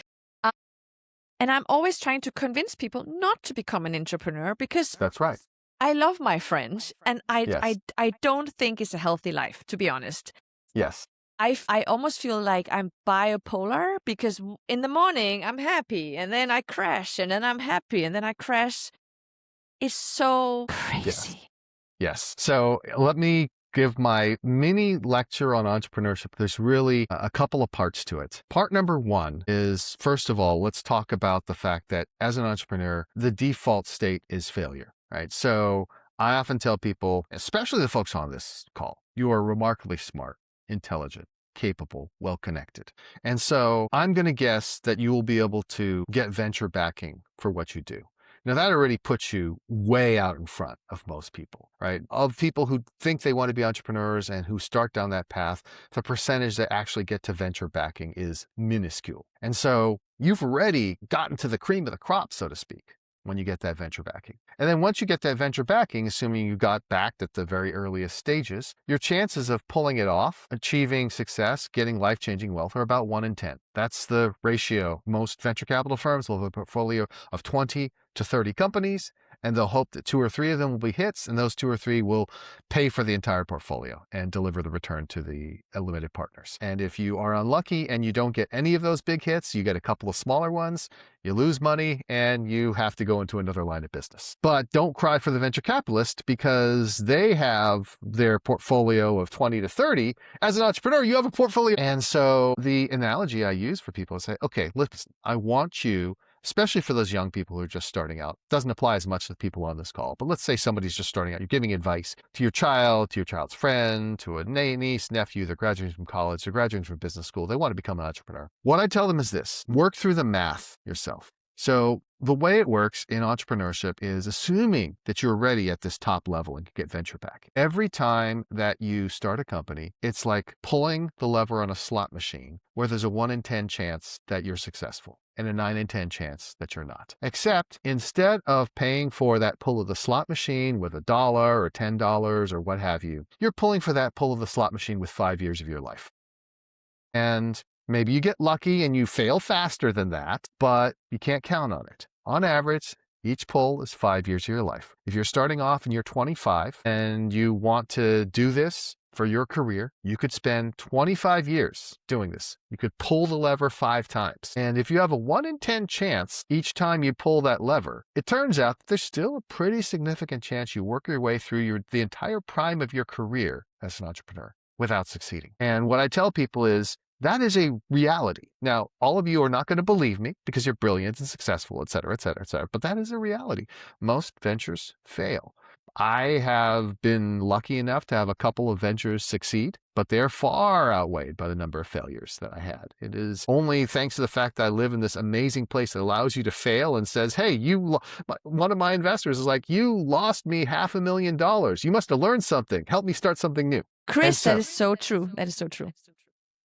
And I'm always trying to convince people not to become an entrepreneur because... That's right. I love my friends, and I don't think it's a healthy life, to be honest. Yes. I almost feel like I'm bipolar because in the morning I'm happy, and then I crash, and then I'm happy, and then I crash. It's so crazy. Yes. So let me give my mini lecture on entrepreneurship. There's really a couple of parts to it. Part number one is, first of all, let's talk about the fact that as an entrepreneur, the default state is failure. Right. So I often tell people, especially the folks on this call, you are remarkably smart, intelligent, capable, well-connected. And so I'm going to guess that you will be able to get venture backing for what you do. Now, that already puts you way out in front of most people, right? Of people who think they want to be entrepreneurs and who start down that path, the percentage that actually get to venture backing is minuscule. And so you've already gotten to the cream of the crop, so to speak. when you get that venture backing. And then once you get that venture backing, assuming you got backed at the very earliest stages, your chances of pulling it off, achieving success, getting life-changing wealth are about 1 in 10. That's the ratio. Most venture capital firms will have a portfolio of 20 to 30 companies, and they'll hope that 2 or 3 of them will be hits, and those 2 or 3 will pay for the entire portfolio and deliver the return to the limited partners. And if you are unlucky and you don't get any of those big hits, you get a couple of smaller ones, you lose money, and you have to go into another line of business. But don't cry for the venture capitalist, because they have their portfolio of 20 to 30. As an entrepreneur, you have a portfolio. And so the analogy I use for people is say, okay, listen, I want you, especially for those young people who are just starting out. Doesn't apply as much to the people on this call, but let's say somebody's just starting out. You're giving advice to your child, to your child's friend, to a niece, nephew. They're graduating from college, they're graduating from business school. They want to become an entrepreneur. What I tell them is this: work through the math yourself. So the way it works in entrepreneurship is assuming that you're ready at this top level and get venture back. Every time that you start a company, it's like pulling the lever on a slot machine where there's a 1 in 10 chance that you're successful and a 9 in 10 chance that you're not. Except instead of paying for that pull of the slot machine with $1 or $10 or what have you, you're pulling for that pull of the slot machine with 5 years of your life. And maybe you get lucky and you fail faster than that, but you can't count on it. On average, each pull is 5 years of your life. If you're starting off and you're 25 and you want to do this for your career, you could spend 25 years doing this. You could pull the lever 5 times. And if you have a 1 in 10 chance each time you pull that lever, it turns out that there's still a pretty significant chance you work your way through the entire prime of your career as an entrepreneur without succeeding. And what I tell people is, that is a reality. Now, all of you are not going to believe me because you're brilliant and successful, et cetera, et cetera, et cetera. But that is a reality. Most ventures fail. I have been lucky enough to have a couple of ventures succeed, but they're far outweighed by the number of failures that I had. It is only thanks to the fact that I live in this amazing place that allows you to fail and says, hey, one of my investors is like, you lost me $500,000. You must have learned something. Help me start something new. Chris, that is so true. That is so true.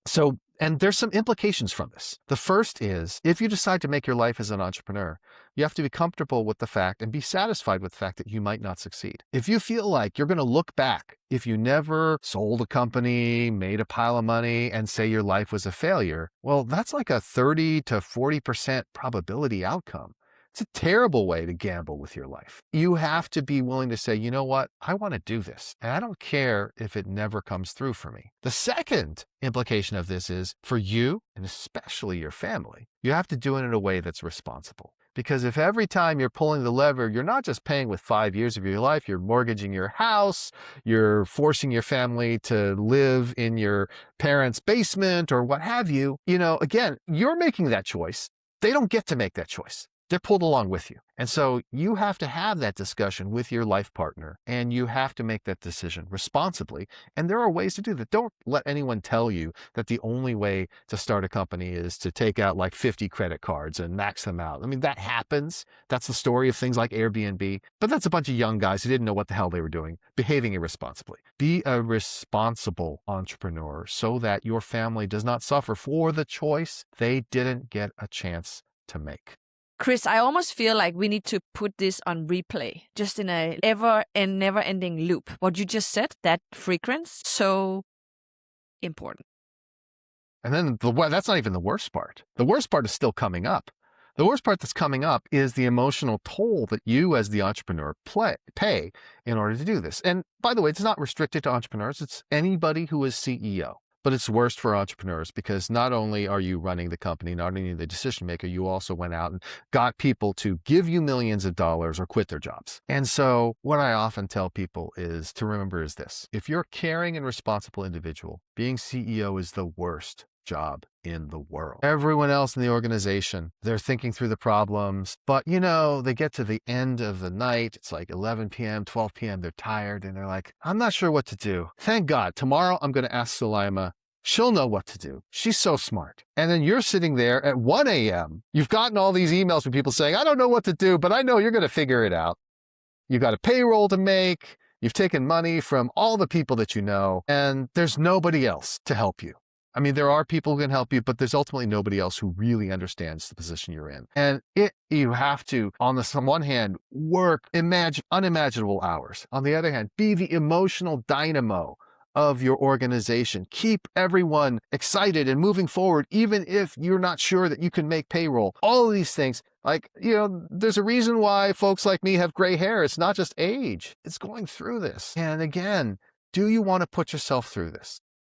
So, and there's some implications from this. The first is, if you decide to make your life as an entrepreneur, you have to be comfortable with the fact and be satisfied with the fact that you might not succeed. If you feel like you're going to look back, if you never sold a company, made a pile of money, and say your life was a failure, well, that's like a 30 to 40% probability outcome. It's a terrible way to gamble with your life. You have to be willing to say, you know what, I want to do this, and I don't care if it never comes through for me. The second implication of this is, for you, and especially your family, you have to do it in a way that's responsible. Because if every time you're pulling the lever, you're not just paying with 5 years of your life, you're mortgaging your house, you're forcing your family to live in your parents' basement or what have you, again, you're making that choice. They don't get to make that choice. They're pulled along with you. And so you have to have that discussion with your life partner, and you have to make that decision responsibly. And there are ways to do that. Don't let anyone tell you that the only way to start a company is to take out like 50 credit cards and max them out. I mean, that happens. That's the story of things like Airbnb. But that's a bunch of young guys who didn't know what the hell they were doing, behaving irresponsibly. Be a responsible entrepreneur so that your family does not suffer for the choice they didn't get a chance to make. Chris, I almost feel like we need to put this on replay, just in a ever and never-ending loop. What you just said, that frequency, so important. And then that's not even the worst part. The worst part is still coming up. The worst part that's coming up is the emotional toll that you as the entrepreneur pay in order to do this. And by the way, it's not restricted to entrepreneurs. It's anybody who is CEO. But it's worst for entrepreneurs because not only are you running the company, not only the decision maker, you also went out and got people to give you millions of dollars or quit their jobs. And so what I often tell people is to remember is this: if you're a caring and responsible individual, being CEO is the worst job in the world. Everyone else in the organization, they're thinking through the problems, but they get to the end of the night. It's like 11 p.m., 12 p.m. They're tired and they're like, I'm not sure what to do. Thank God, tomorrow I'm going to ask Soulaima. She'll know what to do. She's so smart. And then you're sitting there at 1 a.m. You've gotten all these emails from people saying, I don't know what to do, but I know you're going to figure it out. You've got a payroll to make. You've taken money from all the people that you know, and there's nobody else to help you. I mean, there are people who can help you, but there's ultimately nobody else who really understands the position you're in. And you have to, on the one hand, work unimaginable hours. On the other hand, be the emotional dynamo of your organization. Keep everyone excited and moving forward, even if you're not sure that you can make payroll. All of these things, like, there's a reason why folks like me have gray hair. It's not just age. It's going through this. And again, do you want to put yourself through this?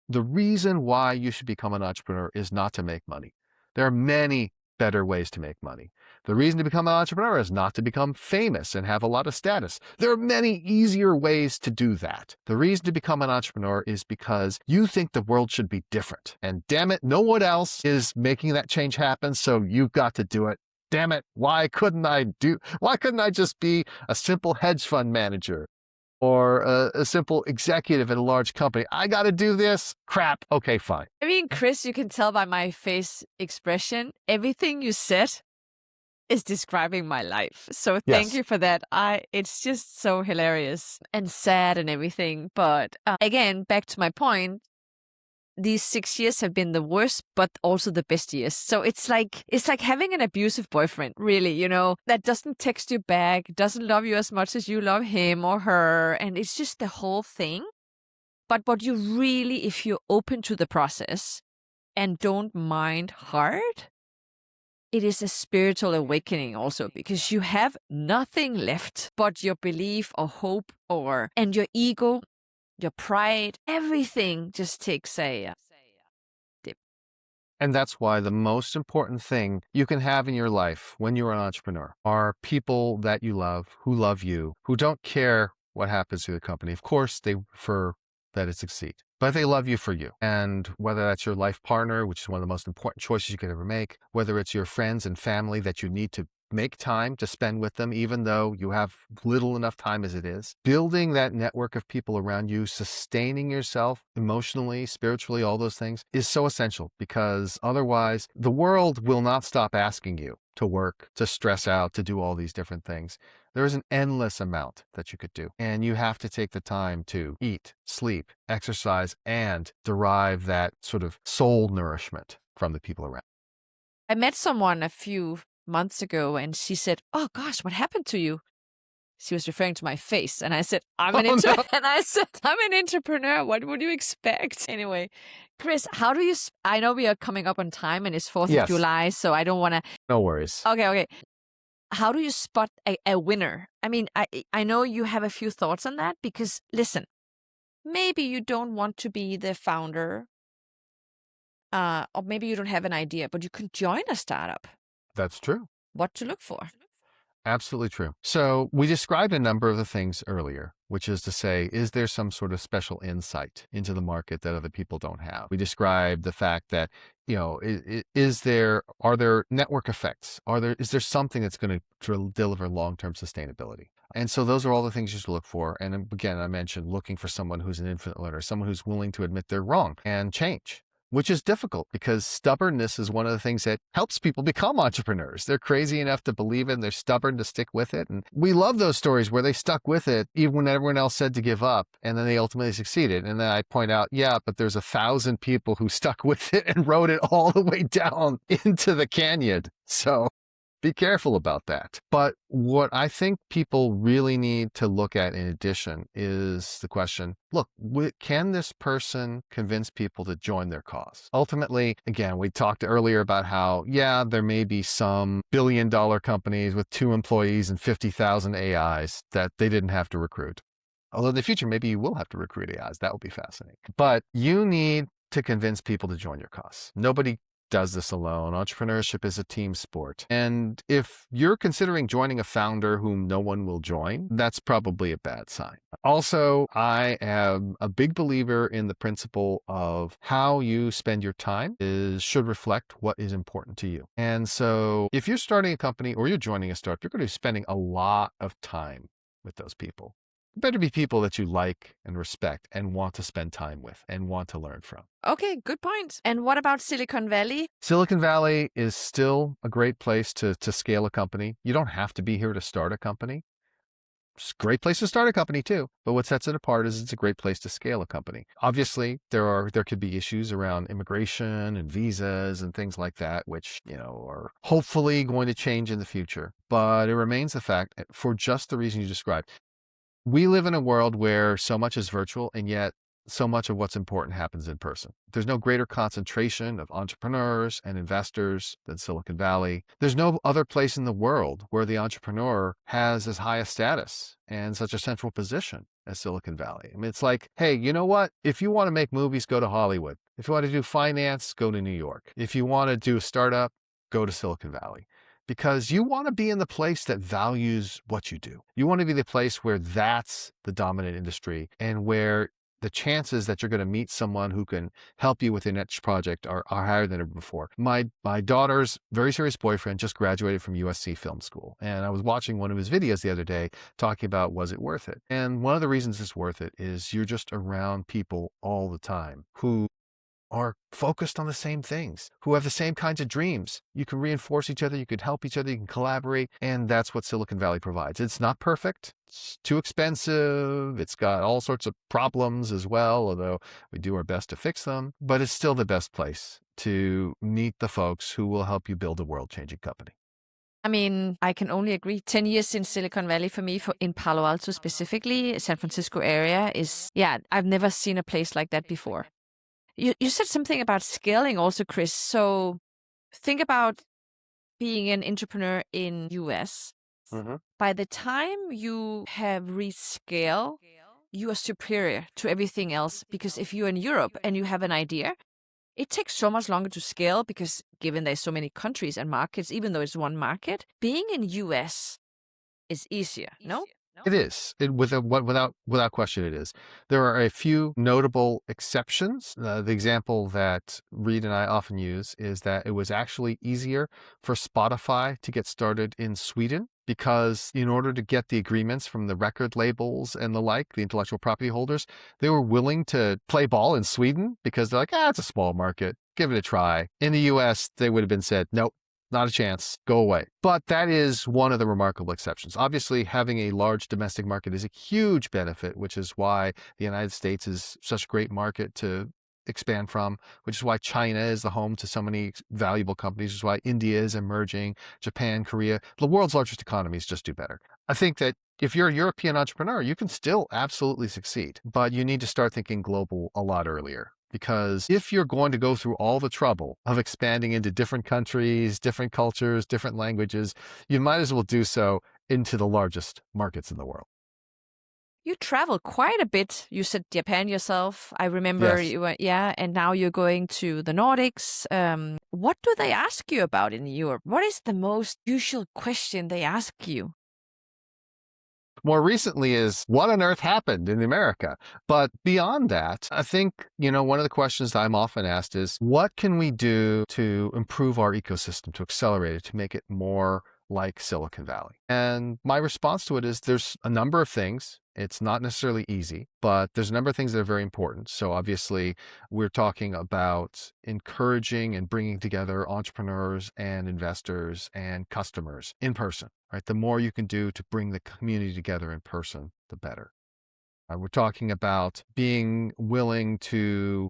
The reason why you should become an entrepreneur is not to make money. There are many better ways to make money. The reason to become an entrepreneur is not to become famous and have a lot of status. There are many easier ways to do that. The reason to become an entrepreneur is because you think the world should be different. And damn it, no one else is making that change happen, so you've got to do it. Damn it, why couldn't I just be a simple hedge fund manager? Or a simple executive at a large company? I got to do this? Crap. Okay, fine. I mean, Chris, you can tell by my face expression, everything you said is describing my life. So thank you for that. It's just so hilarious and sad and everything. But again, back to my point, these 6 years have been the worst, but also the best years. So it's like having an abusive boyfriend, really, that doesn't text you back, doesn't love you as much as you love him or her. And it's just the whole thing. But what you really, if you're open to the process and don't mind hard, it is a spiritual awakening also, because you have nothing left but your belief or hope and your ego, your pride, everything just takes a dip. And that's why the most important thing you can have in your life when you're an entrepreneur are people that you love, who love you, who don't care what happens to the company. Of course, they prefer that it succeed, but they love you for you. And whether that's your life partner, which is one of the most important choices you could ever make, whether it's your friends and family that you need to make time to spend with them, even though you have little enough time as it is. Building that network of people around you, sustaining yourself emotionally, spiritually, all those things is so essential, because otherwise the world will not stop asking you to work, to stress out, to do all these different things. There is an endless amount that you could do. And you have to take the time to eat, sleep, exercise, and derive that sort of soul nourishment from the people around. I met someone a few months ago and she said, "Oh gosh, what happened to you?" She was referring to my face, and I said, I'm an entrepreneur. What would you expect? Anyway, Chris, how do you I know we are coming up on time and it's 4th of July, so I don't want to. No worries. Okay. How do you spot a winner? I mean, I know you have a few thoughts on that, because listen, maybe you don't want to be the founder, or maybe you don't have an idea, but you can join a startup. That's true. What to look for? Absolutely true. So we described a number of the things earlier, which is to say, is there some sort of special insight into the market that other people don't have? We described the fact that, are there network effects? Is there something that's going to deliver long-term sustainability? And so those are all the things you should look for. And again, I mentioned looking for someone who's an infinite learner, someone who's willing to admit they're wrong and change, which is difficult because stubbornness is one of the things that helps people become entrepreneurs. They're crazy enough to believe it and they're stubborn to stick with it. And we love those stories where they stuck with it even when everyone else said to give up, and then they ultimately succeeded. And then I point out, yeah, but there's 1,000 people who stuck with it and rode it all the way down into the canyon. So be careful about that. But what I think people really need to look at in addition is the question, look, can this person convince people to join their cause? Ultimately, again, we talked earlier about how, yeah, there may be some billion-dollar companies with 2 employees and 50,000 AIs that they didn't have to recruit. Although in the future, maybe you will have to recruit AIs. That would be fascinating. But you need to convince people to join your cause. Nobody does this alone. Entrepreneurship is a team sport. And if you're considering joining a founder whom no one will join, that's probably a bad sign. Also, I am a big believer in the principle of how you spend your time should reflect what is important to you. And so if you're starting a company or you're joining a startup, you're going to be spending a lot of time with those people. It better be people that you like and respect and want to spend time with and want to learn from. Okay, good point. And what about Silicon Valley? Silicon Valley is still a great place to scale a company. You don't have to be here to start a company. It's a great place to start a company too, but what sets it apart is it's a great place to scale a company. Obviously, there could be issues around immigration and visas and things like that, which, are hopefully going to change in the future. But it remains the fact, for just the reason you described. We live in a world where so much is virtual, and yet so much of what's important happens in person. There's no greater concentration of entrepreneurs and investors than Silicon Valley. There's no other place in the world where the entrepreneur has as high a status and such a central position as Silicon Valley. I mean, it's like, hey, you know what? If you want to make movies, go to Hollywood. If you want to do finance, go to New York. If you want to do a startup, go to Silicon Valley. Because you want to be in the place that values what you do. You want to be the place where that's the dominant industry and where the chances that you're going to meet someone who can help you with your next project are higher than ever before. My daughter's very serious boyfriend just graduated from USC Film School, and I was watching one of his videos the other day talking about, was it worth it? And one of the reasons it's worth it is you're just around people all the time who are focused on the same things, who have the same kinds of dreams. You can reinforce each other, you can help each other, you can collaborate, and that's what Silicon Valley provides. It's not perfect, it's too expensive, it's got all sorts of problems as well, although we do our best to fix them, but it's still the best place to meet the folks who will help you build a world-changing company. I mean, I can only agree. 10 years in Silicon Valley for me, in Palo Alto specifically, San Francisco area is, I've never seen a place like that before. You said something about scaling also, Chris. So think about being an entrepreneur in US. Mm-hmm. By the time you have reached scale, you are superior to everything else. Because if you're in Europe and you have an idea, it takes so much longer to scale because given there's so many countries and markets, even though it's one market, being in US is easier, no? It is. Without question, it is. There are a few notable exceptions. The example that Reid and I often use is that it was actually easier for Spotify to get started in Sweden because in order to get the agreements from the record labels and the intellectual property holders, they were willing to play ball in Sweden because they're like, it's a small market. Give it a try. In the US, they would have been said, nope. Not a chance, go away. But that is one of the remarkable exceptions. Obviously, having a large domestic market is a huge benefit, which is why the United States is such a great market to expand from, which is why China is the home to so many valuable companies, which is why India is emerging, Japan, Korea. The world's largest economies just do better. I think that if you're a European entrepreneur, you can still absolutely succeed, but you need to start thinking global a lot earlier. Because if you're going to go through all the trouble of expanding into different countries, different cultures, different languages, you might as well do so into the largest markets in the world. You travel quite a bit. You said Japan yourself. I remember Yes. you were, and now you're going to the Nordics. What do they ask you about in Europe? What is the most usual question they ask you? More recently is what on earth happened in America? But beyond that, I think, one of the questions that I'm often asked is what can we do to improve our ecosystem, to accelerate it, to make it more like Silicon Valley? And my response to it is there's a number of things. It's not necessarily easy, but there's a number of things that are very important. So obviously, we're talking about encouraging and bringing together entrepreneurs and investors and customers in person, right? The more you can do to bring the community together in person, the better. We're talking about being willing to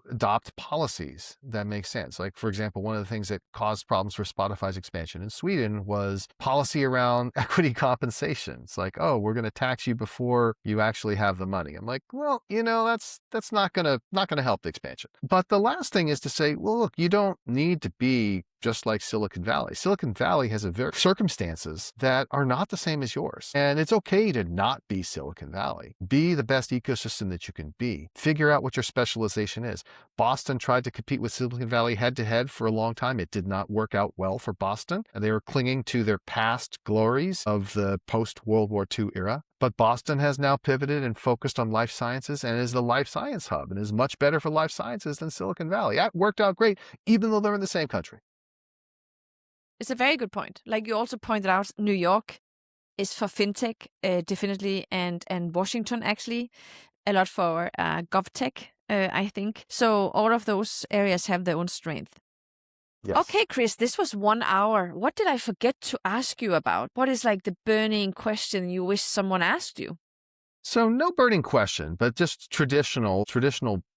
adopt policies that make sense. Like, for example, one of the things that caused problems for Spotify's expansion in Sweden was policy around equity compensation. It's like, oh, we're going to tax you before you actually have the money. I'm like, well, that's not going to help the expansion. But the last thing is to say, well, look, you don't need to be just like Silicon Valley. Silicon Valley has circumstances that are not the same as yours. And it's okay to not be Silicon Valley. Be the best ecosystem that you can be. Figure out what your specialization is. Boston tried to compete with Silicon Valley head to head for a long time. It did not work out well for Boston. They were clinging to their past glories of the post-World War II era. But Boston has now pivoted and focused on life sciences and is the life science hub and is much better for life sciences than Silicon Valley. That worked out great, even though they're in the same country. It's a very good point. Like you also pointed out, New York is for fintech, definitely, and Washington actually a lot for GovTech, I think. So all of those areas have their own strength. Yes. Okay, Chris, this was 1 hour. What did I forget to ask you about? What is like the burning question you wish someone asked you? So no burning question, but just traditional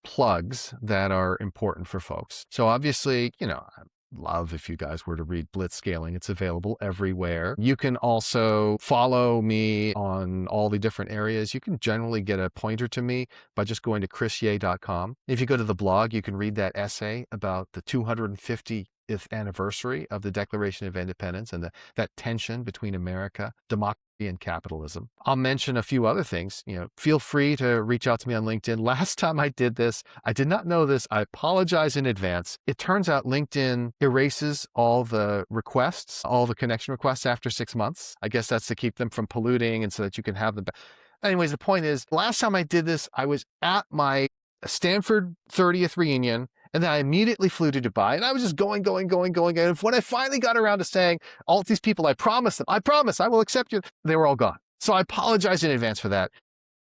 plugs that are important for folks. So obviously, I love if you guys were to read Blitzscaling. It's available everywhere. You can also follow me on all the different areas. You can generally get a pointer to me by just going to chrisye.com. If you go to the blog, you can read that essay about the 250th anniversary of the Declaration of Independence and that tension between America, democracy, and capitalism. I'll mention a few other things. Feel free to reach out to me on LinkedIn. Last time I did this, I did not know this. I apologize in advance. It turns out LinkedIn erases all the requests, all the connection requests after 6 months. I guess that's to keep them from polluting and so that you can have them back. Anyways, the point is, last time I did this, I was at my Stanford 30th reunion, and then I immediately flew to Dubai, and I was just going. And when I finally got around to saying, all these people, I promise I will accept you, they were all gone. So I apologize in advance for that.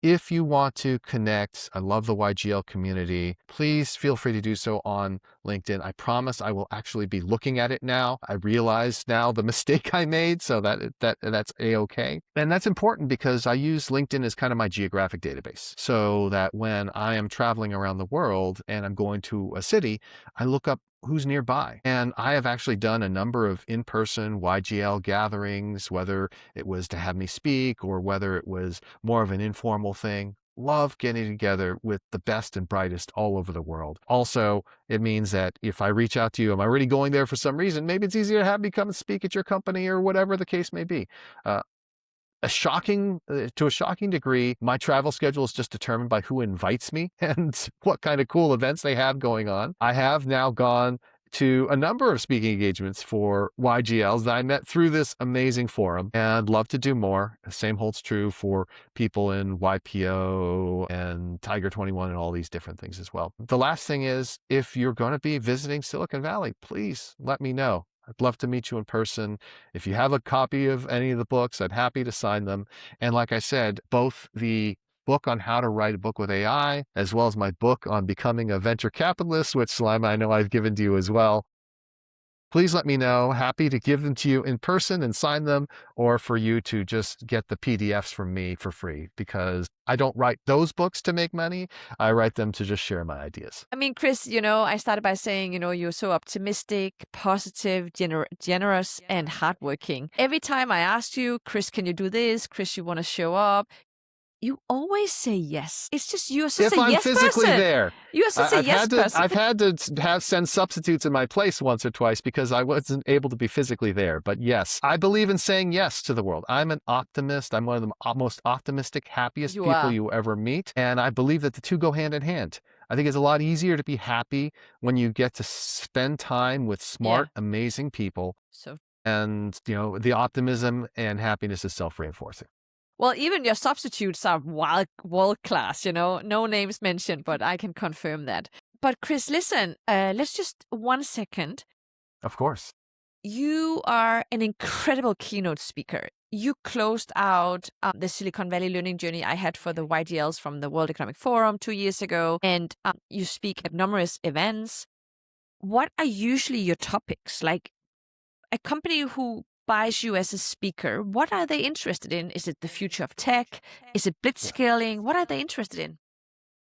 If you want to connect, I love the YGL community. Please feel free to do so on LinkedIn. I promise I will actually be looking at it now. I realize now the mistake I made, so that's A-okay. And that's important because I use LinkedIn as kind of my geographic database, so that when I am traveling around the world and I'm going to a city, I look up who's nearby. And I have actually done a number of in-person YGL gatherings, whether it was to have me speak or whether it was more of an informal thing. Love getting together with the best and brightest all over the world. Also, it means that if I reach out to you, I'm already going there for some reason. Maybe it's easier to have me come and speak at your company or whatever the case may be. To a shocking degree, my travel schedule is just determined by who invites me and what kind of cool events they have going on. I have now gone to a number of speaking engagements for YGLs that I met through this amazing forum, and love to do more. The same holds true for people in YPO and Tiger 21 and all these different things as well. The last thing is, if you're going to be visiting Silicon Valley, please let me know. I'd love to meet you in person. If you have a copy of any of the books, I'm happy to sign them. And like I said, both the book on how to write a book with AI, as well as my book on becoming a venture capitalist, which Soulaima, I know I've given to you as well. Please let me know. Happy to give them to you in person and sign them, or for you to just get the PDFs from me for free, because I don't write those books to make money. I write them to just share my ideas. I mean, Chris, I started by saying, you're so optimistic, positive, generous, and hardworking. Every time I asked you, Chris, can you do this? Chris, you want to show up? You always say yes. It's just you're such If a I'm yes physically person. there. You're such a yes person. I've had to send substitutes in my place once or twice because I wasn't able to be physically there. But yes, I believe in saying yes to the world. I'm an optimist. I'm one of the most optimistic, happiest You people are. you ever meet. And I believe that the two go hand in hand. I think it's a lot easier to be happy when you get to spend time with smart, amazing people. So, And, the optimism and happiness is self-reinforcing. well, even your substitutes are world class, no names mentioned, but I can confirm that. But Chris, listen, let's just 1 second. Of course. You are an incredible keynote speaker. You closed out the Silicon Valley learning journey I had for the YGLs from the World Economic Forum 2 years ago, and you speak at numerous events. What are usually your topics? Like a company who buys you as a speaker, what are they interested in? Is it the future of tech? Is it blitzscaling? What are they interested in?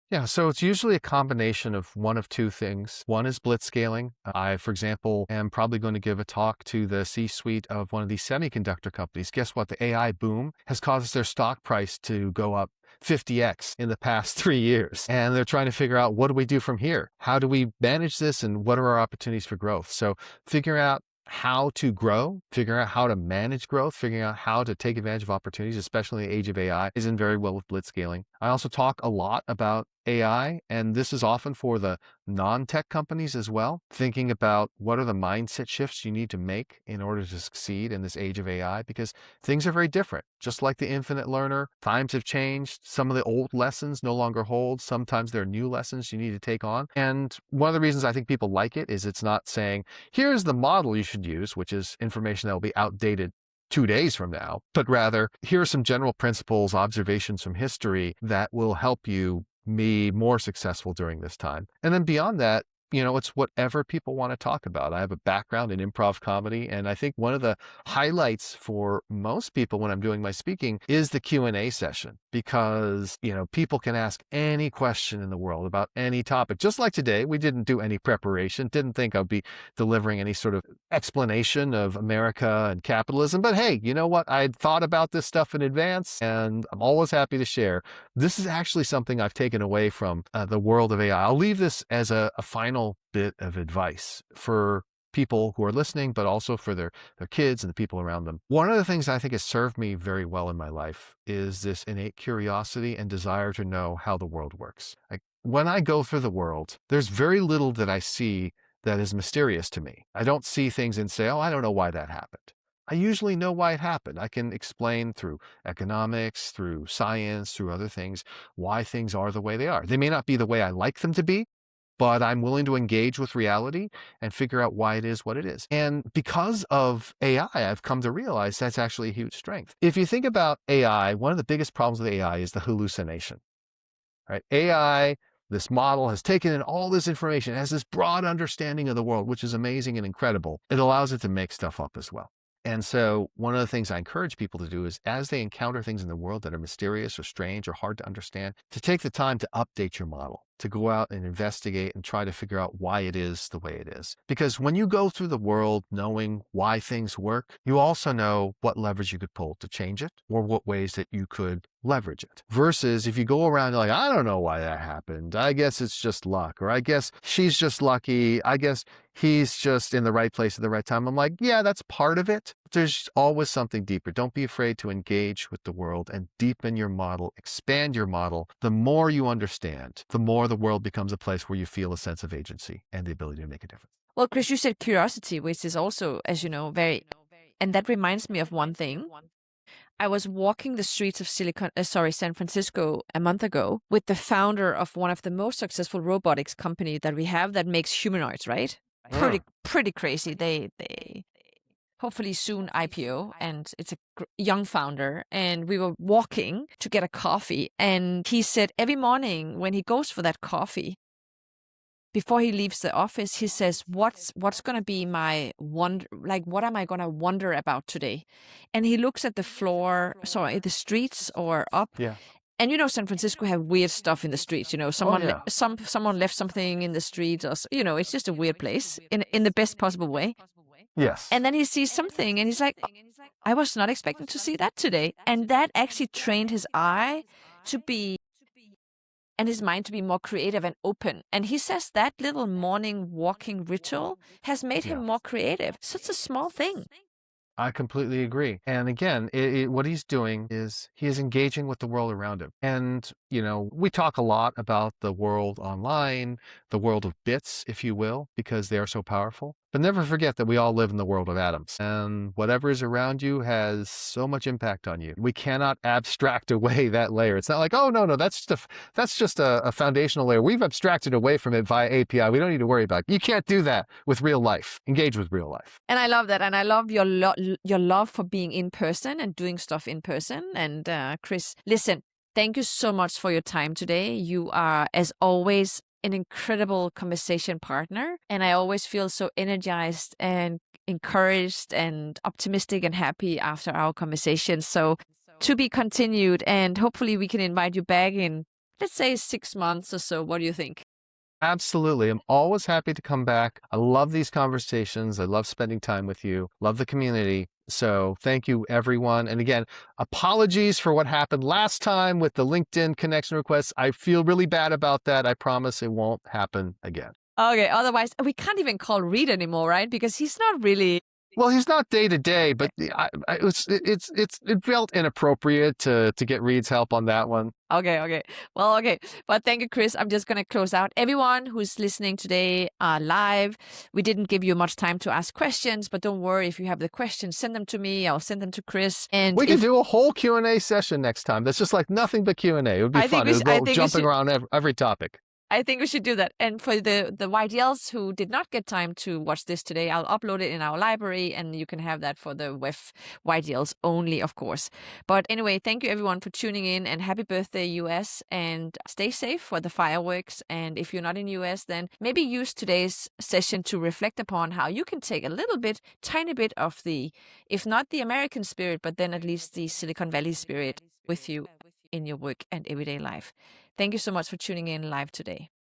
Yeah, so it's usually a combination of one of two things. One is blitzscaling. I, for example, am probably going to give a talk to the C-suite of one of these semiconductor companies. Guess what? The AI boom has caused their stock price to go up 50x in the past 3 years. And they're trying to figure out, what do we do from here? How do we manage this? And what are our opportunities for growth? So figuring out how to grow, figuring out how to manage growth, figuring out how to take advantage of opportunities, especially in the age of AI, is in very well with blitzscaling. I also talk a lot about AI, and this is often for the non-tech companies as well, thinking about what are the mindset shifts you need to make in order to succeed in this age of AI, because things are very different. Just like the infinite learner, times have changed. Some of the old lessons no longer hold. Sometimes there are new lessons you need to take on. And one of the reasons I think people like it is it's not saying, here's the model you should use, which is information that will be outdated 2 days from now, but rather, here are some general principles, observations from history that will help you be more successful during this time. And then beyond that, it's whatever people want to talk about. I have a background in improv comedy, and I think one of the highlights for most people when I'm doing my speaking is the Q&A session, because, people can ask any question in the world about any topic. Just like today, we didn't do any preparation, didn't think I'd be delivering any sort of explanation of America and capitalism, but hey, you know what? I'd thought about this stuff in advance, and I'm always happy to share. This is actually something I've taken away from the world of AI. I'll leave this as a final bit of advice for people who are listening, but also for their kids and the people around them. One of the things I think has served me very well in my life is this innate curiosity and desire to know how the world works. Like, when I go through the world, there's very little that I see that is mysterious to me. I don't see things and say, oh, I don't know why that happened. I usually know why it happened. I can explain through economics, through science, through other things, why things are the way they are. They may not be the way I like them to be, but I'm willing to engage with reality and figure out why it is what it is. And because of AI, I've come to realize that's actually a huge strength. If you think about AI, one of the biggest problems with AI is the hallucination, right? AI, this model, has taken in all this information, has this broad understanding of the world, which is amazing and incredible. It allows it to make stuff up as well. And so one of the things I encourage people to do is, as they encounter things in the world that are mysterious or strange or hard to understand, to take the time to update your model, to go out and investigate and try to figure out why it is the way it is. Because when you go through the world knowing why things work, you also know what leverage you could pull to change it, or what ways that you could leverage it. Versus if you go around like, I don't know why that happened. I guess it's just luck, or I guess she's just lucky. I guess he's just in the right place at the right time. I'm like, yeah, that's part of it. There's always something deeper. Don't be afraid to engage with the world and deepen your model, expand your model. The more you understand, the more the world becomes a place where you feel a sense of agency and the ability to make a difference. Well, Chris, you said curiosity, which is also, as you know, very, and that reminds me of one thing. I was walking the streets of San Francisco a month ago with the founder of one of the most successful robotics company that we have that makes humanoids, right? Pretty crazy. They hopefully soon IPO, and it's a young founder. And we were walking to get a coffee, and he said every morning when he goes for that coffee, before he leaves the office, he says, what's going to be my wonder, like, what am I going to wonder about today? And he looks at the floor, the streets or up. Yeah. And San Francisco have weird stuff in the streets. Someone left something in the streets, or it's just a weird place in the best possible way. Yes. And then he sees something and he's like, oh, I was not expecting to see that today. And that actually trained his eye to be, and his mind to be more creative and open. And he says that little morning walking ritual has made him more creative. Such a small thing. I completely agree. And again, what he's doing is he is engaging with the world around him. And, we talk a lot about the world online, the world of bits, if you will, because they are so powerful. But never forget that we all live in the world of atoms, and whatever is around you has so much impact on you. We cannot abstract away that layer. It's not like, oh, no, that's just a foundational layer. We've abstracted away from it via API. We don't need to worry about it. You can't do that with real life. Engage with real life. And I love that. And I love your love for being in person and doing stuff in person. And Chris, listen, thank you so much for your time today. You are, as always, an incredible conversation partner. And I always feel so energized and encouraged and optimistic and happy after our conversations. So to be continued, and hopefully we can invite you back in, let's say, 6 months or so. What do you think? Absolutely. I'm always happy to come back. I love these conversations. I love spending time with you. Love the community. So thank you, everyone. And again, apologies for what happened last time with the LinkedIn connection requests. I feel really bad about that. I promise it won't happen again. Okay. Otherwise, we can't even call Reid anymore, right? Because he's not really... Well, he's not day to day, but it felt inappropriate to get Reid's help on that one. Okay. Well, okay. But thank you, Chris. I'm just going to close out. Everyone who's listening today live, we didn't give you much time to ask questions, but don't worry. If you have the questions, send them to me. I'll send them to Chris. And we can do a whole Q&A session next time. That's just like nothing but Q&A. It would be fun. It would go jumping around every topic. I think we should do that. And for the YDLs who did not get time to watch this today, I'll upload it in our library, and you can have that for the WEF YDLs only, of course. But anyway, thank you everyone for tuning in, and happy birthday, US, and stay safe for the fireworks. And if you're not in US, then maybe use today's session to reflect upon how you can take a little bit, tiny bit of the, if not the American spirit, but then at least the Silicon Valley spirit with you in your work and everyday life. Thank you so much for tuning in live today.